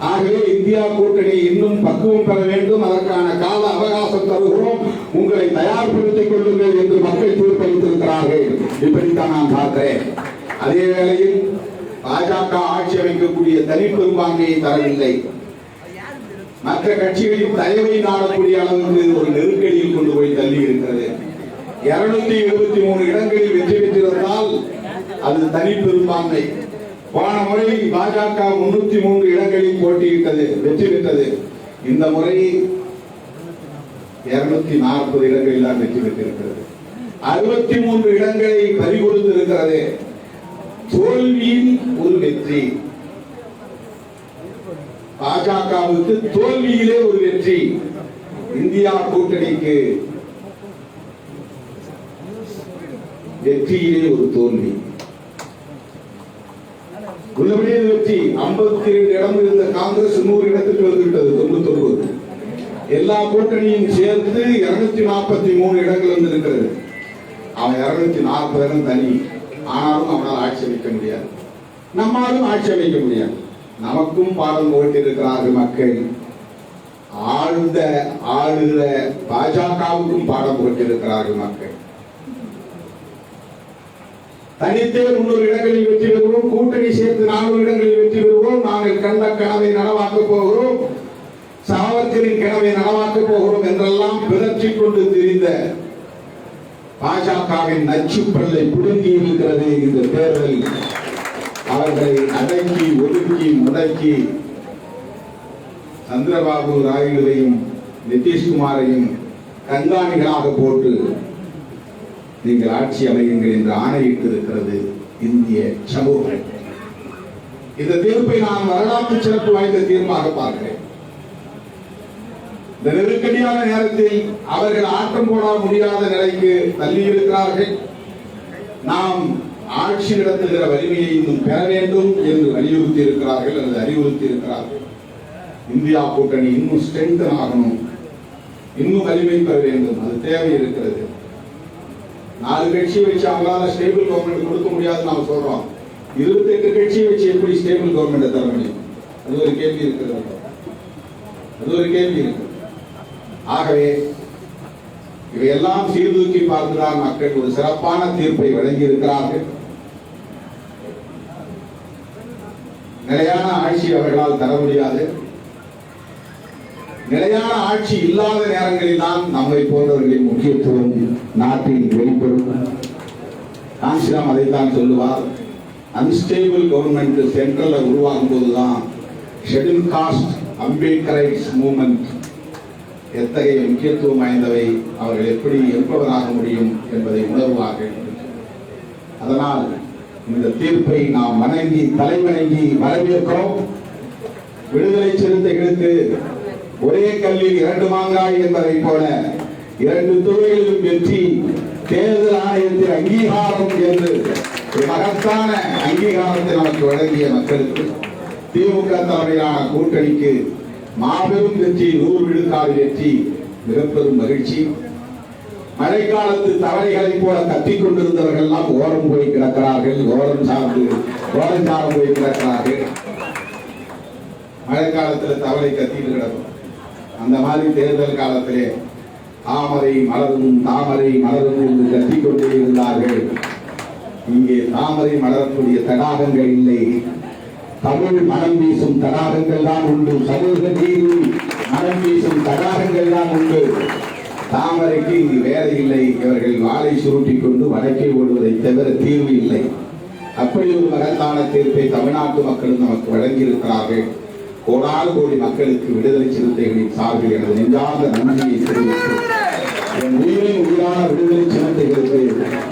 ஆகவே இந்தியா கூட்டணி இன்னும் பக்குவம் பெற வேண்டும். அதற்கான கால அவகாசம் தருகிறோம், உங்களை தயார்படுத்திக் கொள்ளுங்கள் என்று மக்கள் தீர்ப்பளித்திருக்கிறார்கள். இப்படித்தான் நான் பார்க்கிறேன். அதே வேளையில் பாஜக ஆட்சி அமைக்கக்கூடிய தனிப்பெரும்பான்மையை தரவில்லை. மற்ற கட்சிகளின் தயவை நாடக்கூடிய அளவுக்கு ஒரு நெருக்கடியில் கொண்டு போய் தள்ளி இருக்கிறது. 273 இடங்களில் வெற்றி பெற்றிருந்தால் அது தனி பெரும்பான்மை. போன முறை பாஜக 303 இடங்களில் போட்டியிட்டது, வெற்றி பெற்றது. இந்த முறை 240 இடங்களில் தான் வெற்றி பெற்றிருக்கிறது. 63 இடங்களை பறிகொடுத்திருக்கிறது. தோல்வியில் ஒரு வெற்றி, பாஜகவுக்கு தோல்வியிலே ஒரு வெற்றி, இந்தியா கூட்டணிக்கு வெற்றியிலே ஒரு தோல்வி. உள்ளபடியே வெற்றி 52 இடம் இருந்த காங்கிரஸ் 100 இடத்துக்கு வந்துவிட்டது. 99 எல்லா கூட்டணியும் சேர்த்து 243 இடங்கள் வந்திருக்கிறது. அவன் 240 இடம் தனி. ஆனாலும் அவனால் ஆட்சி அமைக்க முடியாது, நம்மாலும் ஆட்சி அமைக்க முடியாது. நமக்கும் பாடம் போட்டிருக்கிறார்கள் மக்கள். ஆளுகிற பாஜகவுக்கும் பாடம் போட்டிருக்கிறார்கள் மக்கள். தனித்தே 300 இடங்களில் வெற்றி பெறுவோம், கூட்டணி சேர்த்து 400 இடங்களில் வெற்றி பெறுவோம். நாங்கள் கண்ட கனவை நனவாக்கப் போகிறோம், சாவர்கரின் கனவை நனவாக்கப் போகிறோம் என்றெல்லாம் பிதற்றிக் கொண்டு திரிந்த பாஜகவின் நச்சுப்பல்லை புடுங்கி இருக்கிறது இந்த தேர்தல். அவர்களை அடக்கி ஒதுக்கி முடக்கி சந்திரபாபு நாயுடுவையும் நிதிஷ்குமாரையும் கண்காணிகளாக போட்டு நீங்கள் ஆட்சி அமையுங்கள் என்று ஆணையிட்டு இருக்கிறது இந்திய சமூகம். இந்த தீர்ப்பை நான் வரலாற்று சிறப்பு வாய்ந்த தீர்ப்பாக பார்க்கிறேன். இந்த நெருக்கடியான நேரத்தில் அவர்கள் ஆட்டம் போட முடியாத நிலைக்கு தள்ளி இருக்கிறார்கள். நாம் ஆட்சி நடத்துகிற வலிமையை இன்னும் பெற வேண்டும் என்று வலியுறுத்தி இருக்கிறார்கள் அல்லது அறிவுறுத்தி இருக்கிறார்கள். இந்தியா கூட்டணி இன்னும் ஸ்ட்ரென்தன் ஆகணும், இன்னும் வலிமை பெற வேண்டும், அது தேவை இருக்கிறது. 4 கட்சியை வச்சு அவங்களால ஸ்டேபிள் கவர்மெண்ட் கொடுக்க முடியாது நாம் சொல்றோம். 28 கட்சியை வச்சு எப்படி ஸ்டேபிள் கவர்மெண்ட் தர முடியும்? அது ஒரு கேள்வி இருக்கிறது. ஆகவே இவையெல்லாம் சீர்தூக்கி பார்த்துதான் மக்கள் ஒரு சிறப்பான தீர்ப்பை வழங்கியிருக்கிறார்கள். நிலையான ஆட்சி அவர்களால் தர முடியாது. நிலையான ஆட்சி இல்லாத நேரங்களில் தான் நம்மை போன்றவர்களின் முக்கியத்துவம் நாட்டில் வெளிப்படும். காஞ்சிராம் அதைத்தான் சொல்லுவார். அன்ஸ்டேபிள் கவர்மெண்ட் சென்ட்ரல்ல உருவாகும் போதுதான் ஷெட்யூல் காஸ்ட் அம்பேத்கரைட்ஸ் மூவ்மெண்ட் எத்தகைய முக்கியத்துவம் வாய்ந்தவை, அவர்கள் எப்படி இருப்பவராக முடியும் என்பதை உணர்வார்கள். அதனால் இந்த தீர்ப்பை நாம் வணங்கி தலைவணங்கி வரவேற்கிறோம். விடுதலை சிறுத்தைகளுக்கு ஒரே கல்லில் 2 மாங்காய் என்பதை போல 2 துறைகளிலும் வெற்றி, தேர்தல் ஆணையத்தில் அங்கீகாரம் என்று ஒரு மகத்தான அங்கீகாரத்தை நமக்கு வழங்கிய மக்களுக்கு, திமுக தலைமையிலான கூட்டணிக்கு மாபெரும் வெற்றி, 100 விழுக்காடு வெற்றி, மிகப்பெரும் மகிழ்ச்சி. மழைக்காலத்து தவளைகளை போல கத்திக் கொண்டிருந்தவர்கள் எல்லாம் ஓரம் போய் கிடக்கிறார்கள், ஓரம் சார்ந்து போய் கிடக்கிறார்கள். மழைக்காலத்தில் தவளை கத்திட்டு கிடக்கும். அந்த மாதிரி தேர்தல் காலத்திலே தாமரை மலரும் தாமரை மலரும் என்று கத்திக்கொண்டே இருந்தார்கள். இங்கே தாமரை மலரக்கூடிய தடாகங்கள் இல்லை, தமிழ் மனம் வீசும் தடாகங்கள் தான் உண்டு. சமூக நீதி மனம் வீசும் தடாகங்கள் தான் உண்டு. தாமரைக்கு இங்கு வேலை இல்லை. இவர்கள் வாளை சுருட்டி கொண்டு வடக்கே ஓடுவதை தவிர தீர்வு இல்லை. அப்படி ஒரு மகத்தான தீர்ப்பை தமிழ்நாட்டு மக்களும் நமக்கு வழங்கியிருக்கிறார்கள். கோடானு கோடி மக்களுக்கு விடுதலை சிறுத்தைகளின் சார்பில் எனது நெஞ்சார்ந்த நன்றியை தெரிவித்து என் உயிரின் உயிரான விடுதலை சிறுத்தைகளுக்கு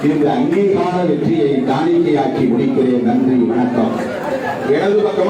இந்த அங்கீகார வெற்றியை காணிக்கையாக்கி முடிக்கிறேன். நன்றி, வணக்கம். இடது பக்கம்